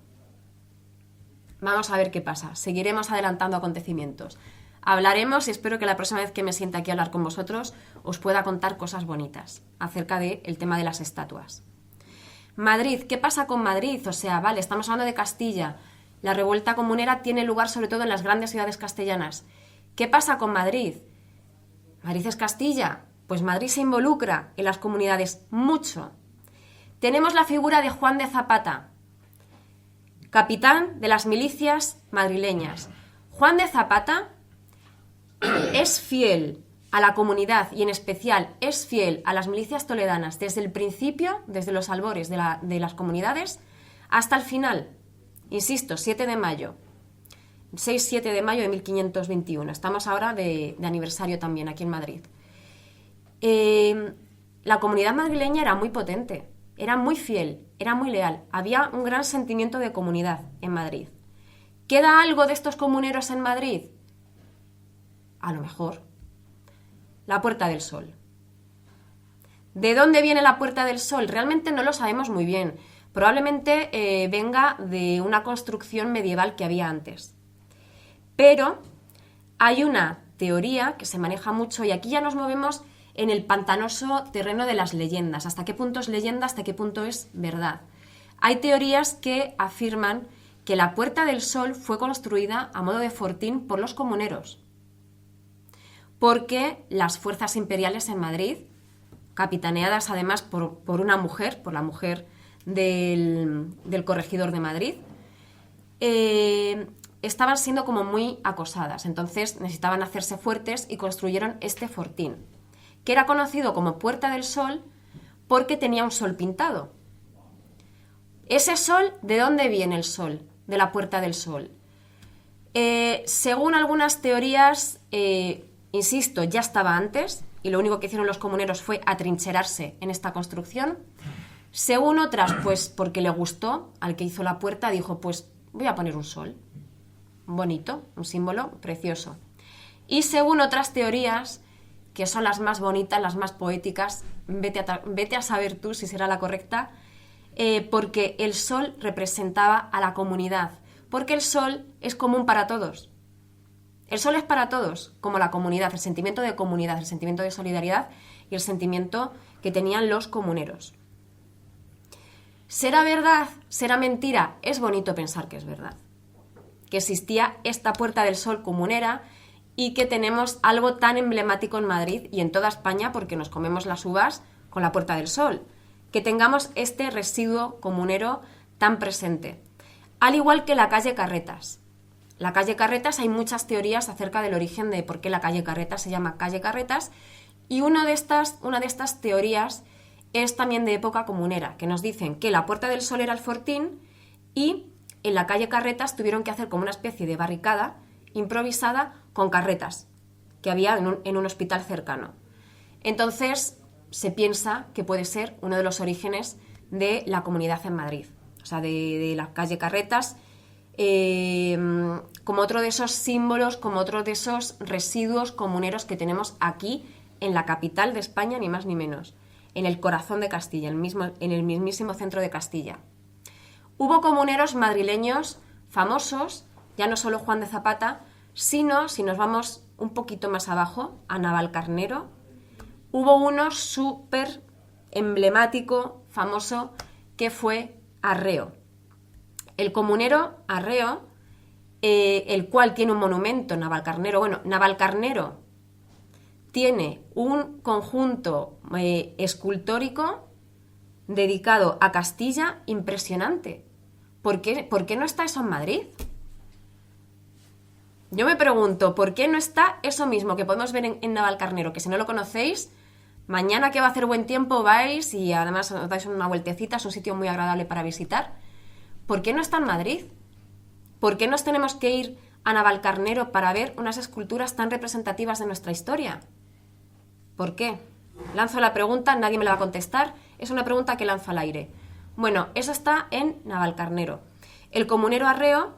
Vamos a ver qué pasa. Seguiremos adelantando acontecimientos. Hablaremos y espero que la próxima vez que me sienta aquí a hablar con vosotros os pueda contar cosas bonitas acerca del tema de las estatuas. Madrid, ¿qué pasa con Madrid? O sea, vale, estamos hablando de Castilla. La revuelta comunera tiene lugar sobre todo en las grandes ciudades castellanas. ¿Qué pasa con Madrid? ¿Madrid es Castilla? Pues Madrid se involucra en las comunidades mucho. Tenemos la figura de Juan de Zapata, capitán de las milicias madrileñas. Juan de Zapata es fiel a la comunidad y en especial es fiel a las milicias toledanas desde el principio, desde los albores de las comunidades hasta el final. Insisto, 7 de mayo, 6-7 de mayo de 1521. Estamos ahora de aniversario también aquí en Madrid. La comunidad madrileña era muy potente, era muy fiel, era muy leal. Había un gran sentimiento de comunidad en Madrid. ¿Queda algo de estos comuneros en Madrid? A lo mejor. La Puerta del Sol. ¿De dónde viene la Puerta del Sol? Realmente no lo sabemos muy bien. Probablemente venga de una construcción medieval que había antes. Pero hay una teoría que se maneja mucho y aquí ya nos movemos en el pantanoso terreno de las leyendas. ¿Hasta qué punto es leyenda? ¿Hasta qué punto es verdad? Hay teorías que afirman que la Puerta del Sol fue construida a modo de fortín por los comuneros, porque las fuerzas imperiales en Madrid, capitaneadas además por una mujer, por la mujer del corregidor de Madrid, estaban siendo como muy acosadas. Entonces necesitaban hacerse fuertes y construyeron este fortín, que era conocido como Puerta del Sol porque tenía un sol pintado. ¿Ese sol, de dónde viene el sol de la Puerta del Sol? Según algunas teorías, insisto, ya estaba antes y lo único que hicieron los comuneros fue atrincherarse en esta construcción. Según otras, pues porque le gustó al que hizo la puerta, dijo, pues voy a poner un sol. Bonito, un símbolo precioso. Y según otras teorías, que son las más bonitas, las más poéticas, vete a saber tú si será la correcta, porque el sol representaba a la comunidad, porque el sol es común para todos. El sol es para todos, como la comunidad, el sentimiento de comunidad, el sentimiento de solidaridad y el sentimiento que tenían los comuneros. ¿Será verdad? ¿Será mentira? Es bonito pensar que es verdad. Que existía esta Puerta del Sol comunera y que tenemos algo tan emblemático en Madrid y en toda España, porque nos comemos las uvas con la Puerta del Sol. Que tengamos este residuo comunero tan presente. Al igual que la calle Carretas. La calle Carretas, hay muchas teorías acerca del origen de por qué la calle Carretas se llama calle Carretas, y una de estas teorías es también de época comunera, que nos dicen que la Puerta del Sol era el fortín y en la calle Carretas tuvieron que hacer como una especie de barricada improvisada con carretas que había en un hospital cercano. Entonces se piensa que puede ser uno de los orígenes de la comunidad en Madrid, o sea, de la calle Carretas, como otro de esos símbolos, como otro de esos residuos comuneros que tenemos aquí en la capital de España, ni más ni menos, en el corazón de Castilla, en el mismísimo centro de Castilla. Hubo comuneros madrileños famosos, ya no solo Juan de Zapata, sino, si nos vamos un poquito más abajo, a Navalcarnero, hubo uno súper emblemático, famoso, que fue Arreo. El comunero Arreo, el cual tiene un monumento en Navalcarnero. Bueno, Navalcarnero tiene un conjunto escultórico dedicado a Castilla impresionante. ¿Por qué no está eso en Madrid? Yo me pregunto, ¿por qué no está eso mismo que podemos ver en Navalcarnero? Que si no lo conocéis, mañana que va a hacer buen tiempo vais y además os dais una vueltecita, es un sitio muy agradable para visitar. ¿Por qué no está en Madrid? ¿Por qué nos tenemos que ir a Navalcarnero para ver unas esculturas tan representativas de nuestra historia? ¿Por qué? Lanzo la pregunta, nadie me la va a contestar, es una pregunta que lanzo al aire. Bueno, eso está en Navalcarnero. El comunero Arreo,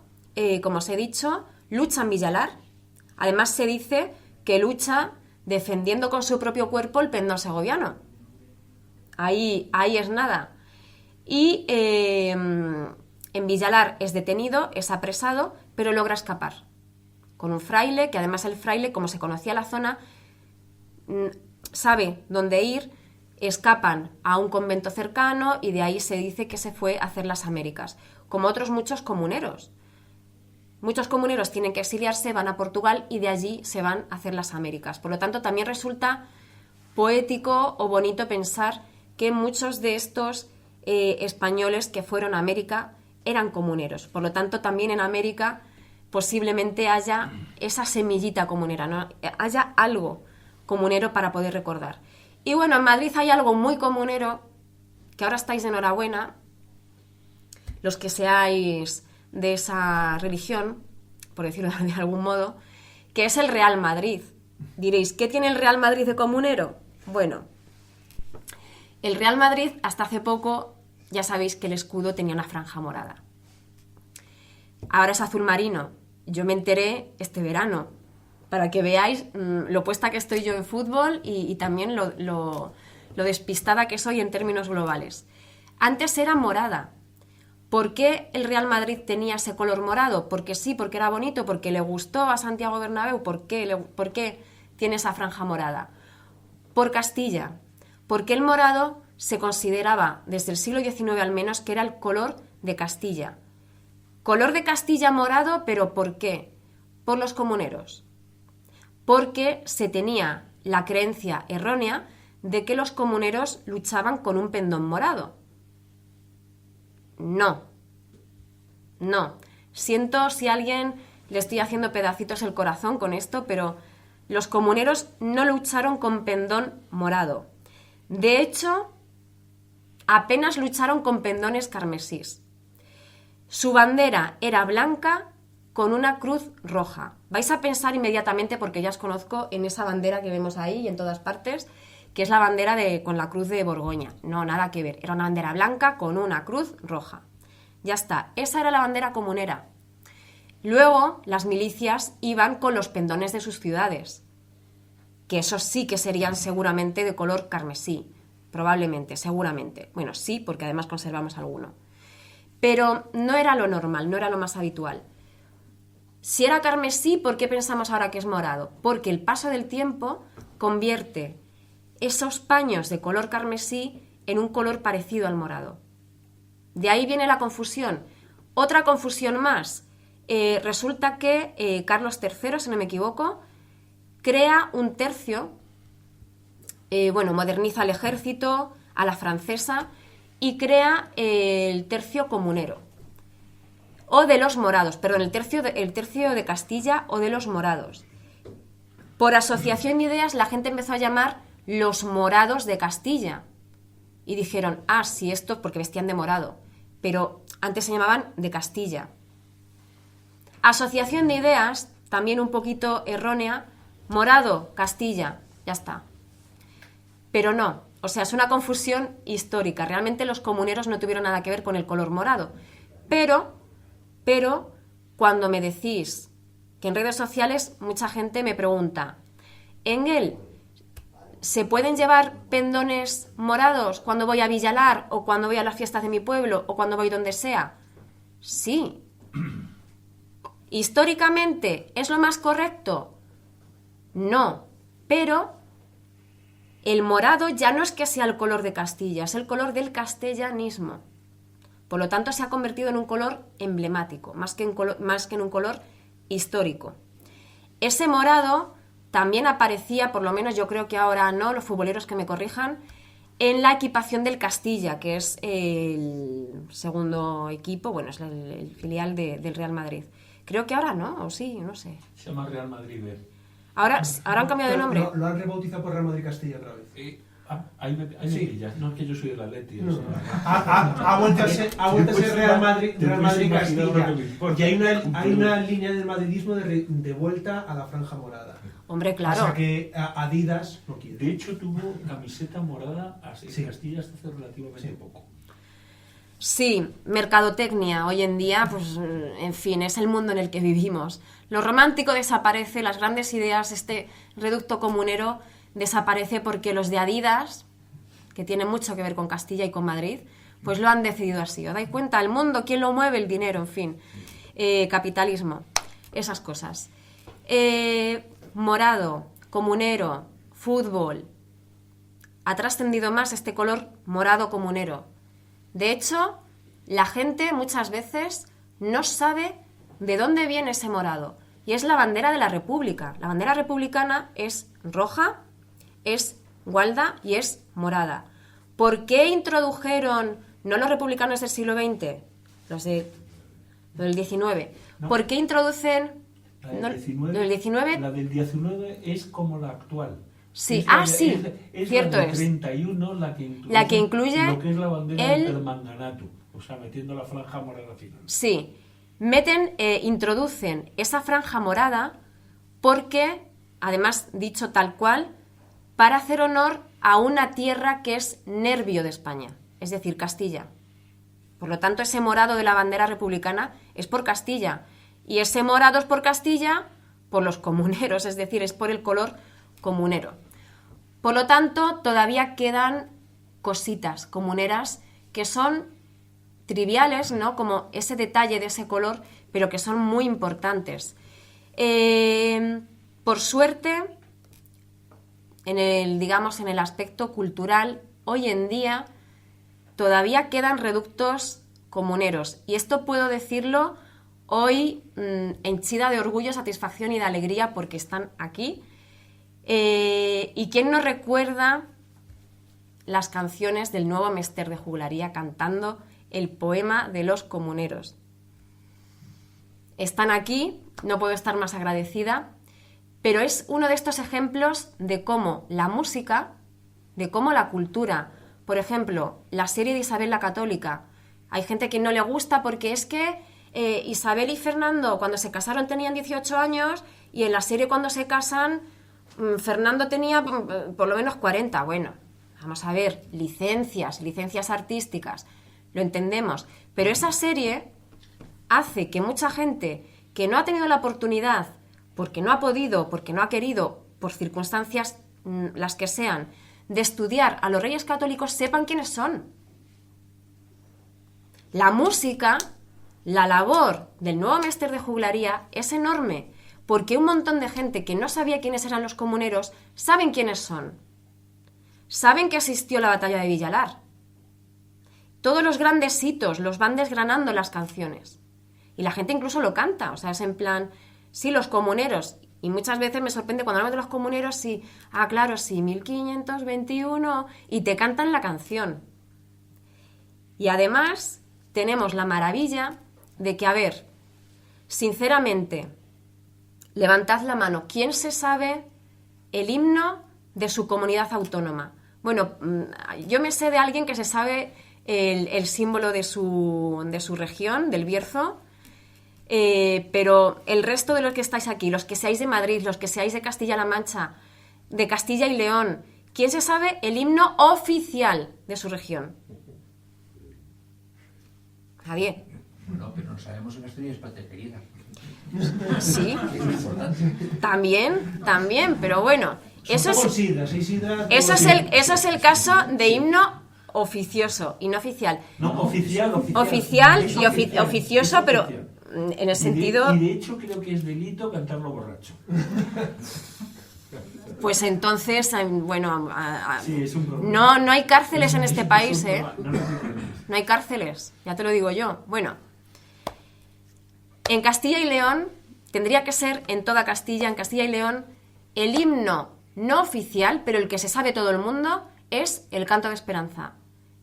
como os he dicho, lucha en Villalar. Además se dice que lucha defendiendo con su propio cuerpo el pendón segoviano. Ahí es nada. Y en Villalar es detenido, es apresado, pero logra escapar. Con un fraile, que además el fraile, como se conocía la zona, sabe dónde ir, escapan a un convento cercano y de ahí se dice que se fue a hacer las Américas, como otros muchos comuneros. Muchos comuneros tienen que exiliarse, van a Portugal y de allí se van a hacer las Américas. Por lo tanto, también resulta poético o bonito pensar que muchos de estos españoles que fueron a América eran comuneros. Por lo tanto, también en América posiblemente haya esa semillita comunera, ¿no? Haya algo comunero para poder recordar. Y bueno, en Madrid hay algo muy comunero, que ahora estáis de enhorabuena, los que seáis de esa religión, por decirlo de algún modo, que es el Real Madrid. Diréis, ¿qué tiene el Real Madrid de comunero? Bueno, el Real Madrid hasta hace poco, ya sabéis que el escudo tenía una franja morada. Ahora es azul marino. Yo me enteré este verano, para que veáis lo puesta que estoy yo en fútbol y también lo despistada que soy en términos globales. Antes era morada. ¿Por qué el Real Madrid tenía ese color morado? Porque sí, porque era bonito, porque le gustó a Santiago Bernabéu. ¿Por qué tiene esa franja morada? Por Castilla. Porque el morado se consideraba, desde el siglo XIX al menos, que era el color de Castilla. Color de Castilla morado, ¿pero por qué? Por los comuneros. Porque se tenía la creencia errónea de que los comuneros luchaban con un pendón morado. No. Siento si a alguien le estoy haciendo pedacitos el corazón con esto, pero los comuneros no lucharon con pendón morado. De hecho, apenas lucharon con pendones carmesís. Su bandera era blanca con una cruz roja. Vais a pensar inmediatamente, porque ya os conozco, en esa bandera que vemos ahí y en todas partes, que es la bandera con la cruz de Borgoña. No, nada que ver. Era una bandera blanca con una cruz roja. Ya está. Esa era la bandera comunera. Luego, las milicias iban con los pendones de sus ciudades, que esos sí que serían seguramente de color carmesí. Probablemente, seguramente. Bueno, sí, porque además conservamos alguno. Pero no era lo normal, no era lo más habitual. Si era carmesí, ¿por qué pensamos ahora que es morado? Porque el paso del tiempo convierte esos paños de color carmesí en un color parecido al morado. De ahí viene la confusión. Otra confusión más. Resulta que Carlos III, si no me equivoco, crea un tercio, moderniza el ejército a la francesa y crea el tercio comunero. O de los morados, perdón, el tercio de Castilla o de los morados. Por asociación de ideas, la gente empezó a llamar los morados de Castilla. Y dijeron, sí, esto porque vestían de morado. Pero antes se llamaban de Castilla. Asociación de ideas, también un poquito errónea, morado, Castilla, ya está. Pero no, o sea, es una confusión histórica. Realmente los comuneros no tuvieron nada que ver con el color morado. Pero cuando me decís que en redes sociales mucha gente me pregunta, Engel, ¿se pueden llevar pendones morados cuando voy a Villalar o cuando voy a las fiestas de mi pueblo o cuando voy donde sea? Sí. ¿Históricamente es lo más correcto? No. Pero el morado ya no es que sea el color de Castilla, es el color del castellanismo. Por lo tanto, se ha convertido en un color emblemático, más que en un color histórico. Ese morado también aparecía, por lo menos yo creo que ahora no, los futboleros que me corrijan, en la equipación del Castilla, que es el segundo equipo, es el filial del Real Madrid. Creo que ahora no, o sí, no sé. Se llama Real Madrid B. Ahora han cambiado de nombre. Lo han rebautizado por Real Madrid Castilla otra vez. Hay pillas. No es que yo soy del Atleti. No. Ha vuelto a ser Real Madrid Castilla. Y hay una línea del madridismo de vuelta a la franja morada. Hombre, claro. O sea que Adidas no quiere. De hecho, tuvo camiseta morada en Castilla hasta hace relativamente poco. Sí, mercadotecnia. Hoy en día, pues, en fin, es el mundo en el que vivimos. Lo romántico desaparece, las grandes ideas, este reducto comunero desaparece porque los de Adidas, que tienen mucho que ver con Castilla y con Madrid, pues lo han decidido así. ¿Os dais cuenta? El mundo, ¿quién lo mueve? El dinero, en fin. Capitalismo, esas cosas. Morado, comunero, fútbol. Ha trascendido más este color morado comunero. De hecho, la gente muchas veces no sabe de dónde viene ese morado. Y es la bandera de la República. La bandera republicana es roja, es gualda y es morada. ¿Por qué introdujeron, no los republicanos del siglo XX, los del XIX, no. ¿Por qué introducen la del XIX? La del XIX es como la actual. Sí, sí, cierto la del 31 la que incluye lo que es la bandera del permanganato, o sea, metiendo la franja morada final. Sí, introducen esa franja morada porque, además dicho tal cual, para hacer honor a una tierra que es nervio de España, es decir, Castilla. Por lo tanto, ese morado de la bandera republicana es por Castilla, y ese morado es por Castilla por los comuneros, es decir, es por el color comunero. Por lo tanto, todavía quedan cositas comuneras que son triviales, ¿no? Como ese detalle de ese color, pero que son muy importantes. Por suerte, en el aspecto cultural, hoy en día todavía quedan reductos comuneros. Y esto puedo decirlo hoy henchida de orgullo, satisfacción y de alegría porque están aquí. ¿Y quién no recuerda las canciones del nuevo Mester de Juglaría cantando el poema de los comuneros? Están aquí, no puedo estar más agradecida, pero es uno de estos ejemplos de cómo la música, de cómo la cultura, por ejemplo, la serie de Isabel la Católica, hay gente que no le gusta porque es que Isabel y Fernando cuando se casaron tenían 18 años y en la serie cuando se casan Fernando tenía por lo menos 40. Bueno, vamos a ver, licencias artísticas, lo entendemos, pero esa serie hace que mucha gente que no ha tenido la oportunidad, porque no ha podido, porque no ha querido, por circunstancias las que sean, de estudiar a los Reyes Católicos, sepan quiénes son. La música la labor del nuevo Mester de Juglaría es enorme, porque un montón de gente que no sabía quiénes eran los comuneros saben quiénes son. Saben que existió la batalla de Villalar. Todos los grandes hitos los van desgranando las canciones. Y la gente incluso lo canta, o sea, es en plan, sí, los comuneros. Y muchas veces me sorprende cuando hablan de los comuneros, sí, claro, sí, 1521, y te cantan la canción. Y además tenemos la maravilla de que, a ver, sinceramente, levantad la mano, ¿quién se sabe el himno de su comunidad autónoma? Bueno, yo me sé de alguien que se sabe el símbolo de su región, del Bierzo, pero el resto de los que estáis aquí, los que seáis de Madrid, los que seáis de Castilla-La Mancha, de Castilla y León, ¿quién se sabe el himno oficial de su región? Nadie. Bueno, pero no sabemos en Asturias patria querida. Sí, también, pero bueno, eso es el caso de himno oficioso y no oficial. No, oficial y oficioso, pero en el sentido... Y de hecho creo que es delito cantarlo borracho. Pues entonces, bueno, sí, es un problema. No hay cárceles en este país, ¿eh? No hay cárceles, ya te lo digo yo. Bueno, en Castilla y León, tendría que ser en toda Castilla, en Castilla y León, el himno no oficial, pero el que se sabe todo el mundo, es el Canto de Esperanza,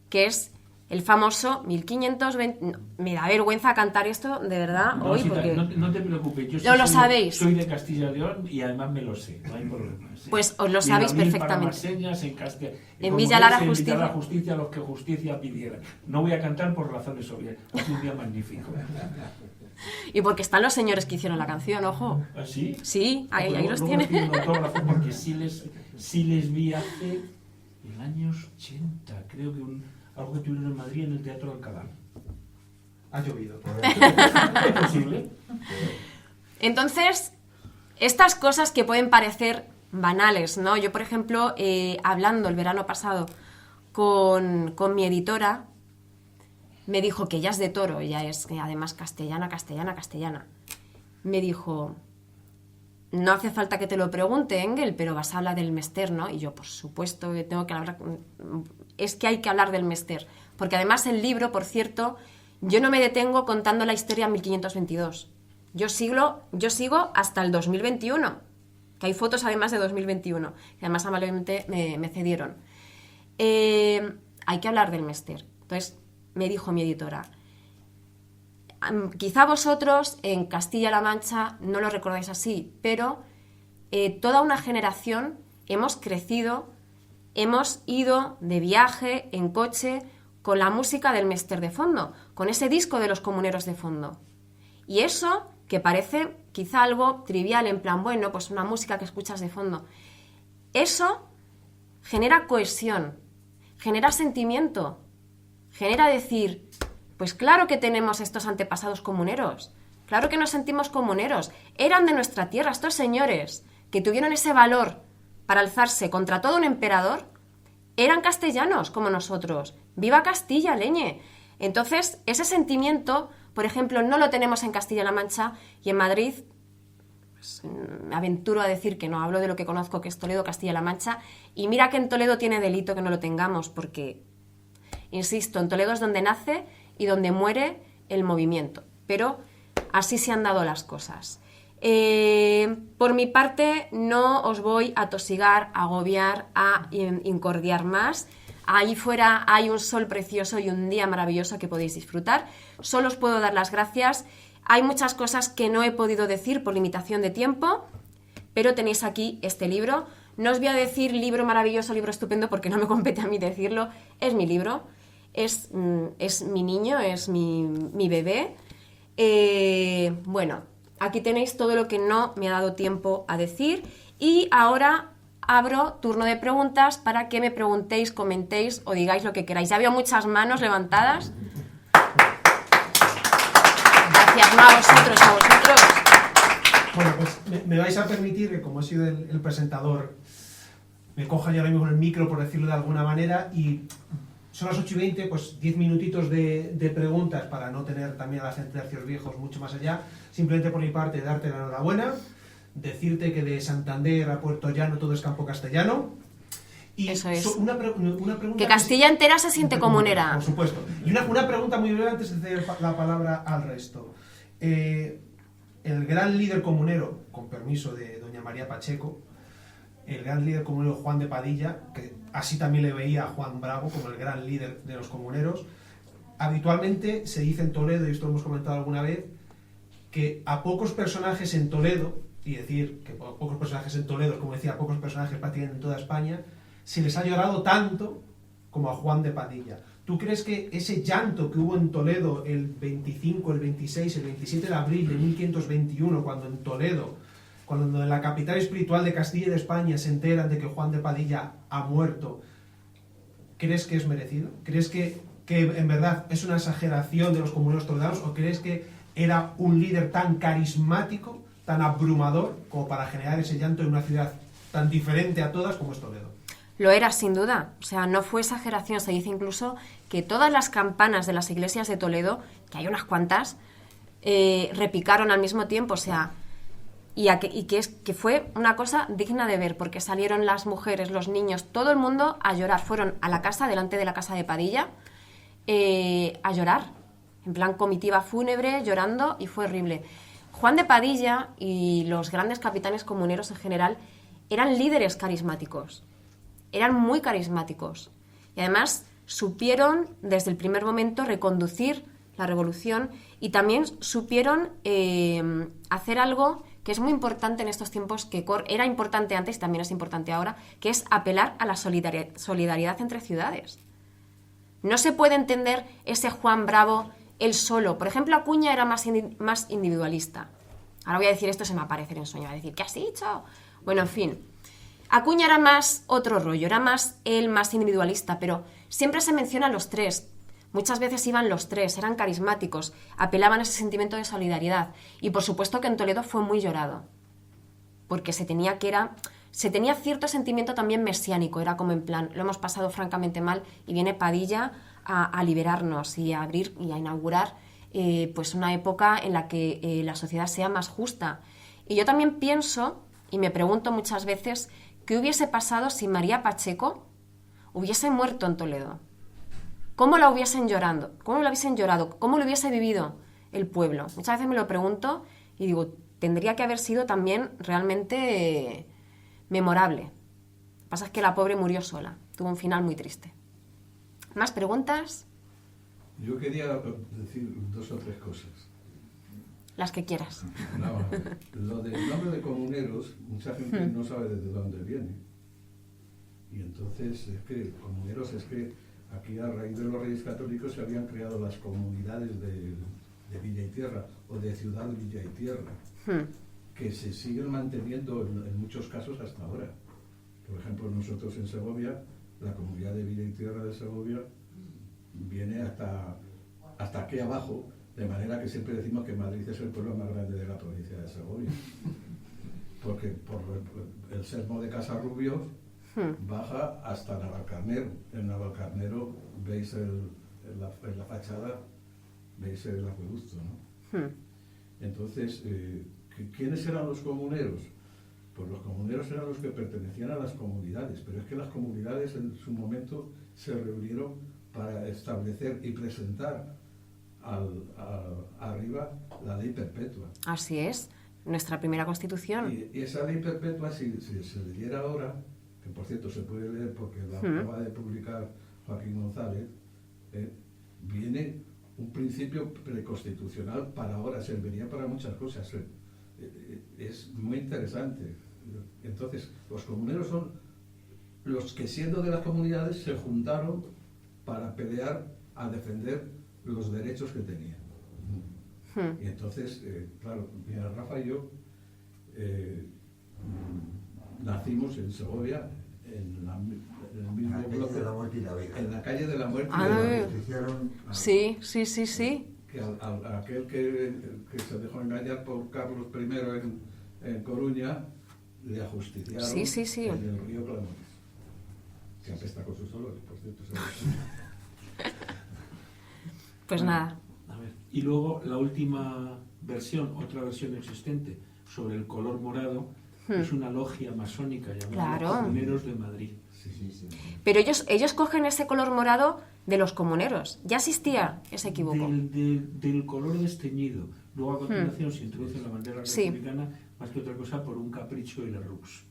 que es el famoso 1520... Me da vergüenza cantar esto, de verdad, no, hoy, sí, porque... No te preocupes, yo no lo sabéis. Soy de Castilla y León y además me lo sé, no hay problema. ¿Sí? Pues os lo sabéis perfectamente. En Villalar a justicia los que justicia pidieran. No voy a cantar por razones obvias, es un día magnífico. Y porque están los señores que hicieron la canción, ojo. ¿Ah, sí? Sí, ahí los tiene. Porque sí les vi hace en años 80, creo que algo que tuvieron en Madrid en el Teatro Alcalá. Ha llovido. ¿Es posible? Entonces, estas cosas que pueden parecer banales, ¿no? Yo, por ejemplo, hablando el verano pasado con mi editora, me dijo que ella es de Toro, ella es además castellana. Me dijo, no hace falta que te lo pregunte, Engel, pero vas a hablar del Mester, ¿no? Y yo, por supuesto, que tengo que hablar... Es que hay que hablar del Mester. Porque además el libro, por cierto, yo no me detengo contando la historia en 1522. Yo sigo hasta el 2021, que hay fotos además de 2021, que además amablemente me cedieron. Hay que hablar del Mester. Entonces, me dijo mi editora, quizá vosotros en Castilla-La Mancha no lo recordáis así, pero toda una generación hemos crecido, hemos ido de viaje en coche con la música del Mester de fondo, con ese disco de los comuneros de fondo. Y eso, que parece quizá algo trivial, en plan, bueno, pues una música que escuchas de fondo, eso genera cohesión, genera sentimiento, genera decir, pues claro que tenemos estos antepasados comuneros, claro que nos sentimos comuneros, eran de nuestra tierra, estos señores que tuvieron ese valor para alzarse contra todo un emperador, eran castellanos como nosotros, ¡viva Castilla, leñe! Entonces, ese sentimiento, por ejemplo, no lo tenemos en Castilla-La Mancha y en Madrid, pues, me aventuro a decir que no, hablo de lo que conozco, que es Toledo, Castilla-La Mancha, y mira que en Toledo tiene delito que no lo tengamos, porque... Insisto, en Toledo es donde nace y donde muere el movimiento. Pero así se han dado las cosas. Por mi parte, no os voy a tosigar, a agobiar, a incordiar más. Ahí fuera hay un sol precioso y un día maravilloso que podéis disfrutar. Solo os puedo dar las gracias. Hay muchas cosas que no he podido decir por limitación de tiempo, pero tenéis aquí este libro. No os voy a decir libro maravilloso, libro estupendo, porque no me compete a mí decirlo. Es mi libro. Es mi niño, es mi bebé. Bueno, aquí tenéis todo lo que no me ha dado tiempo a decir. Y ahora abro turno de preguntas para que me preguntéis, comentéis o digáis lo que queráis. Ya veo muchas manos levantadas. Gracias, no a vosotros, a vosotros. Bueno, pues me vais a permitir que, como he sido el presentador, me coja yo ahora mismo el micro, por decirlo de alguna manera, y son las 8:20, pues 10 minutitos de preguntas para no tener también a la gente de Arcios Viejos mucho más allá. Simplemente por mi parte, darte la enhorabuena, decirte que de Santander a Puerto Llano todo es campo castellano. Y eso es. Una pregunta Que Castilla entera se siente comunera. Por supuesto. Y una pregunta muy breve antes de ceder la palabra al resto. El gran líder comunero, con permiso de doña María Pacheco, el gran líder comunero Juan de Padilla, que así también le veía a Juan Bravo como el gran líder de los comuneros, habitualmente se dice en Toledo, y esto lo hemos comentado alguna vez, que a pocos personajes en Toledo, y decir que pocos personajes en Toledo, como decía, pocos personajes prácticamente en toda España, se les ha llorado tanto como a Juan de Padilla. ¿Tú crees que ese llanto que hubo en Toledo el 25, el 26, el 27 de abril de 1521, cuando en Toledo, cuando en la capital espiritual de Castilla y de España se enteran de que Juan de Padilla ha muerto, crees que es merecido? ¿Crees que en verdad es una exageración de los comuneros toledanos, o crees que era un líder tan carismático, tan abrumador, como para generar ese llanto en una ciudad tan diferente a todas como es Toledo? Lo era, sin duda. O sea, no fue exageración. Se dice incluso que todas las campanas de las iglesias de Toledo, que hay unas cuantas, repicaron al mismo tiempo. O sea, que fue una cosa digna de ver, porque salieron las mujeres, los niños, todo el mundo a llorar. Fueron a la casa, delante de la casa de Padilla, a llorar. En plan comitiva fúnebre, llorando, y fue horrible. Juan de Padilla y los grandes capitanes comuneros en general eran líderes carismáticos. Eran muy carismáticos y además supieron desde el primer momento reconducir la revolución, y también supieron hacer algo que es muy importante en estos tiempos, que era importante antes y también es importante ahora, que es apelar a la solidaridad entre ciudades. No se puede entender ese Juan Bravo él solo. Por ejemplo, Acuña era más individualista. Ahora voy a decir esto, se me va a aparecer en sueño, va a decir, ¿qué has dicho? Bueno, en fin. Acuña era más otro rollo, era más individualista, pero siempre se menciona a los tres. Muchas veces iban los tres, eran carismáticos, apelaban a ese sentimiento de solidaridad. Y por supuesto que en Toledo fue muy llorado, porque se tenía cierto sentimiento también mesiánico, era como en plan, lo hemos pasado francamente mal y viene Padilla a liberarnos y a abrir y a inaugurar pues una época en la que la sociedad sea más justa. Y yo también pienso, y me pregunto muchas veces, ¿qué hubiese pasado si María Pacheco hubiese muerto en Toledo? ¿Cómo la hubiesen llorado? ¿Cómo lo hubiese vivido el pueblo? Muchas veces me lo pregunto y digo, tendría que haber sido también realmente memorable. Lo que pasa es que la pobre murió sola, tuvo un final muy triste. ¿Más preguntas? Yo quería decir 2 o 3 cosas. Las que quieras. Lo del nombre de comuneros, mucha gente no sabe desde dónde viene. Y entonces es que comuneros es que aquí a raíz de los Reyes Católicos se habían creado las comunidades de Villa y Tierra, o de Ciudad Villa y Tierra, que se siguen manteniendo en muchos casos hasta ahora. Por ejemplo, nosotros en Segovia, la comunidad de Villa y Tierra de Segovia viene hasta aquí abajo, de manera que siempre decimos que Madrid es el pueblo más grande de la provincia de Segovia. Porque por el Sermo de Casarrubios baja hasta Navalcarnero. En Navalcarnero veis en la fachada, veis el acueducto, ¿no? Entonces, ¿quiénes eran los comuneros? Pues los comuneros eran los que pertenecían a las comunidades, pero es que las comunidades en su momento se reunieron para establecer y presentar arriba la ley perpetua. Así es, nuestra primera constitución. Y esa ley perpetua, si se leyera ahora, que por cierto se puede leer porque la acaba de publicar Joaquín González, viene un principio preconstitucional para ahora, serviría para muchas cosas. Es muy interesante. Entonces, los comuneros son los que, siendo de las comunidades, se juntaron para pelear a defender los derechos que tenían. Y entonces, claro, mira, Rafa y yo nacimos en Segovia, en el mismo bloque, en la calle de la Muerte. Sí. Que aquel que se dejó engañar por Carlos I en Coruña, le ajusticiaron en el río Clamores, que apesta con sus olores, por cierto. Pues nada. A ver. Y luego la última versión, otra versión existente sobre el color morado, es una logia masónica llamada Claro. Comuneros de Madrid. Sí. Pero ellos cogen ese color morado de los comuneros. Ya existía ese equívoco. Del color desteñido. Luego a continuación se introduce la bandera Sí. republicana, más que otra cosa por un capricho de la Rux.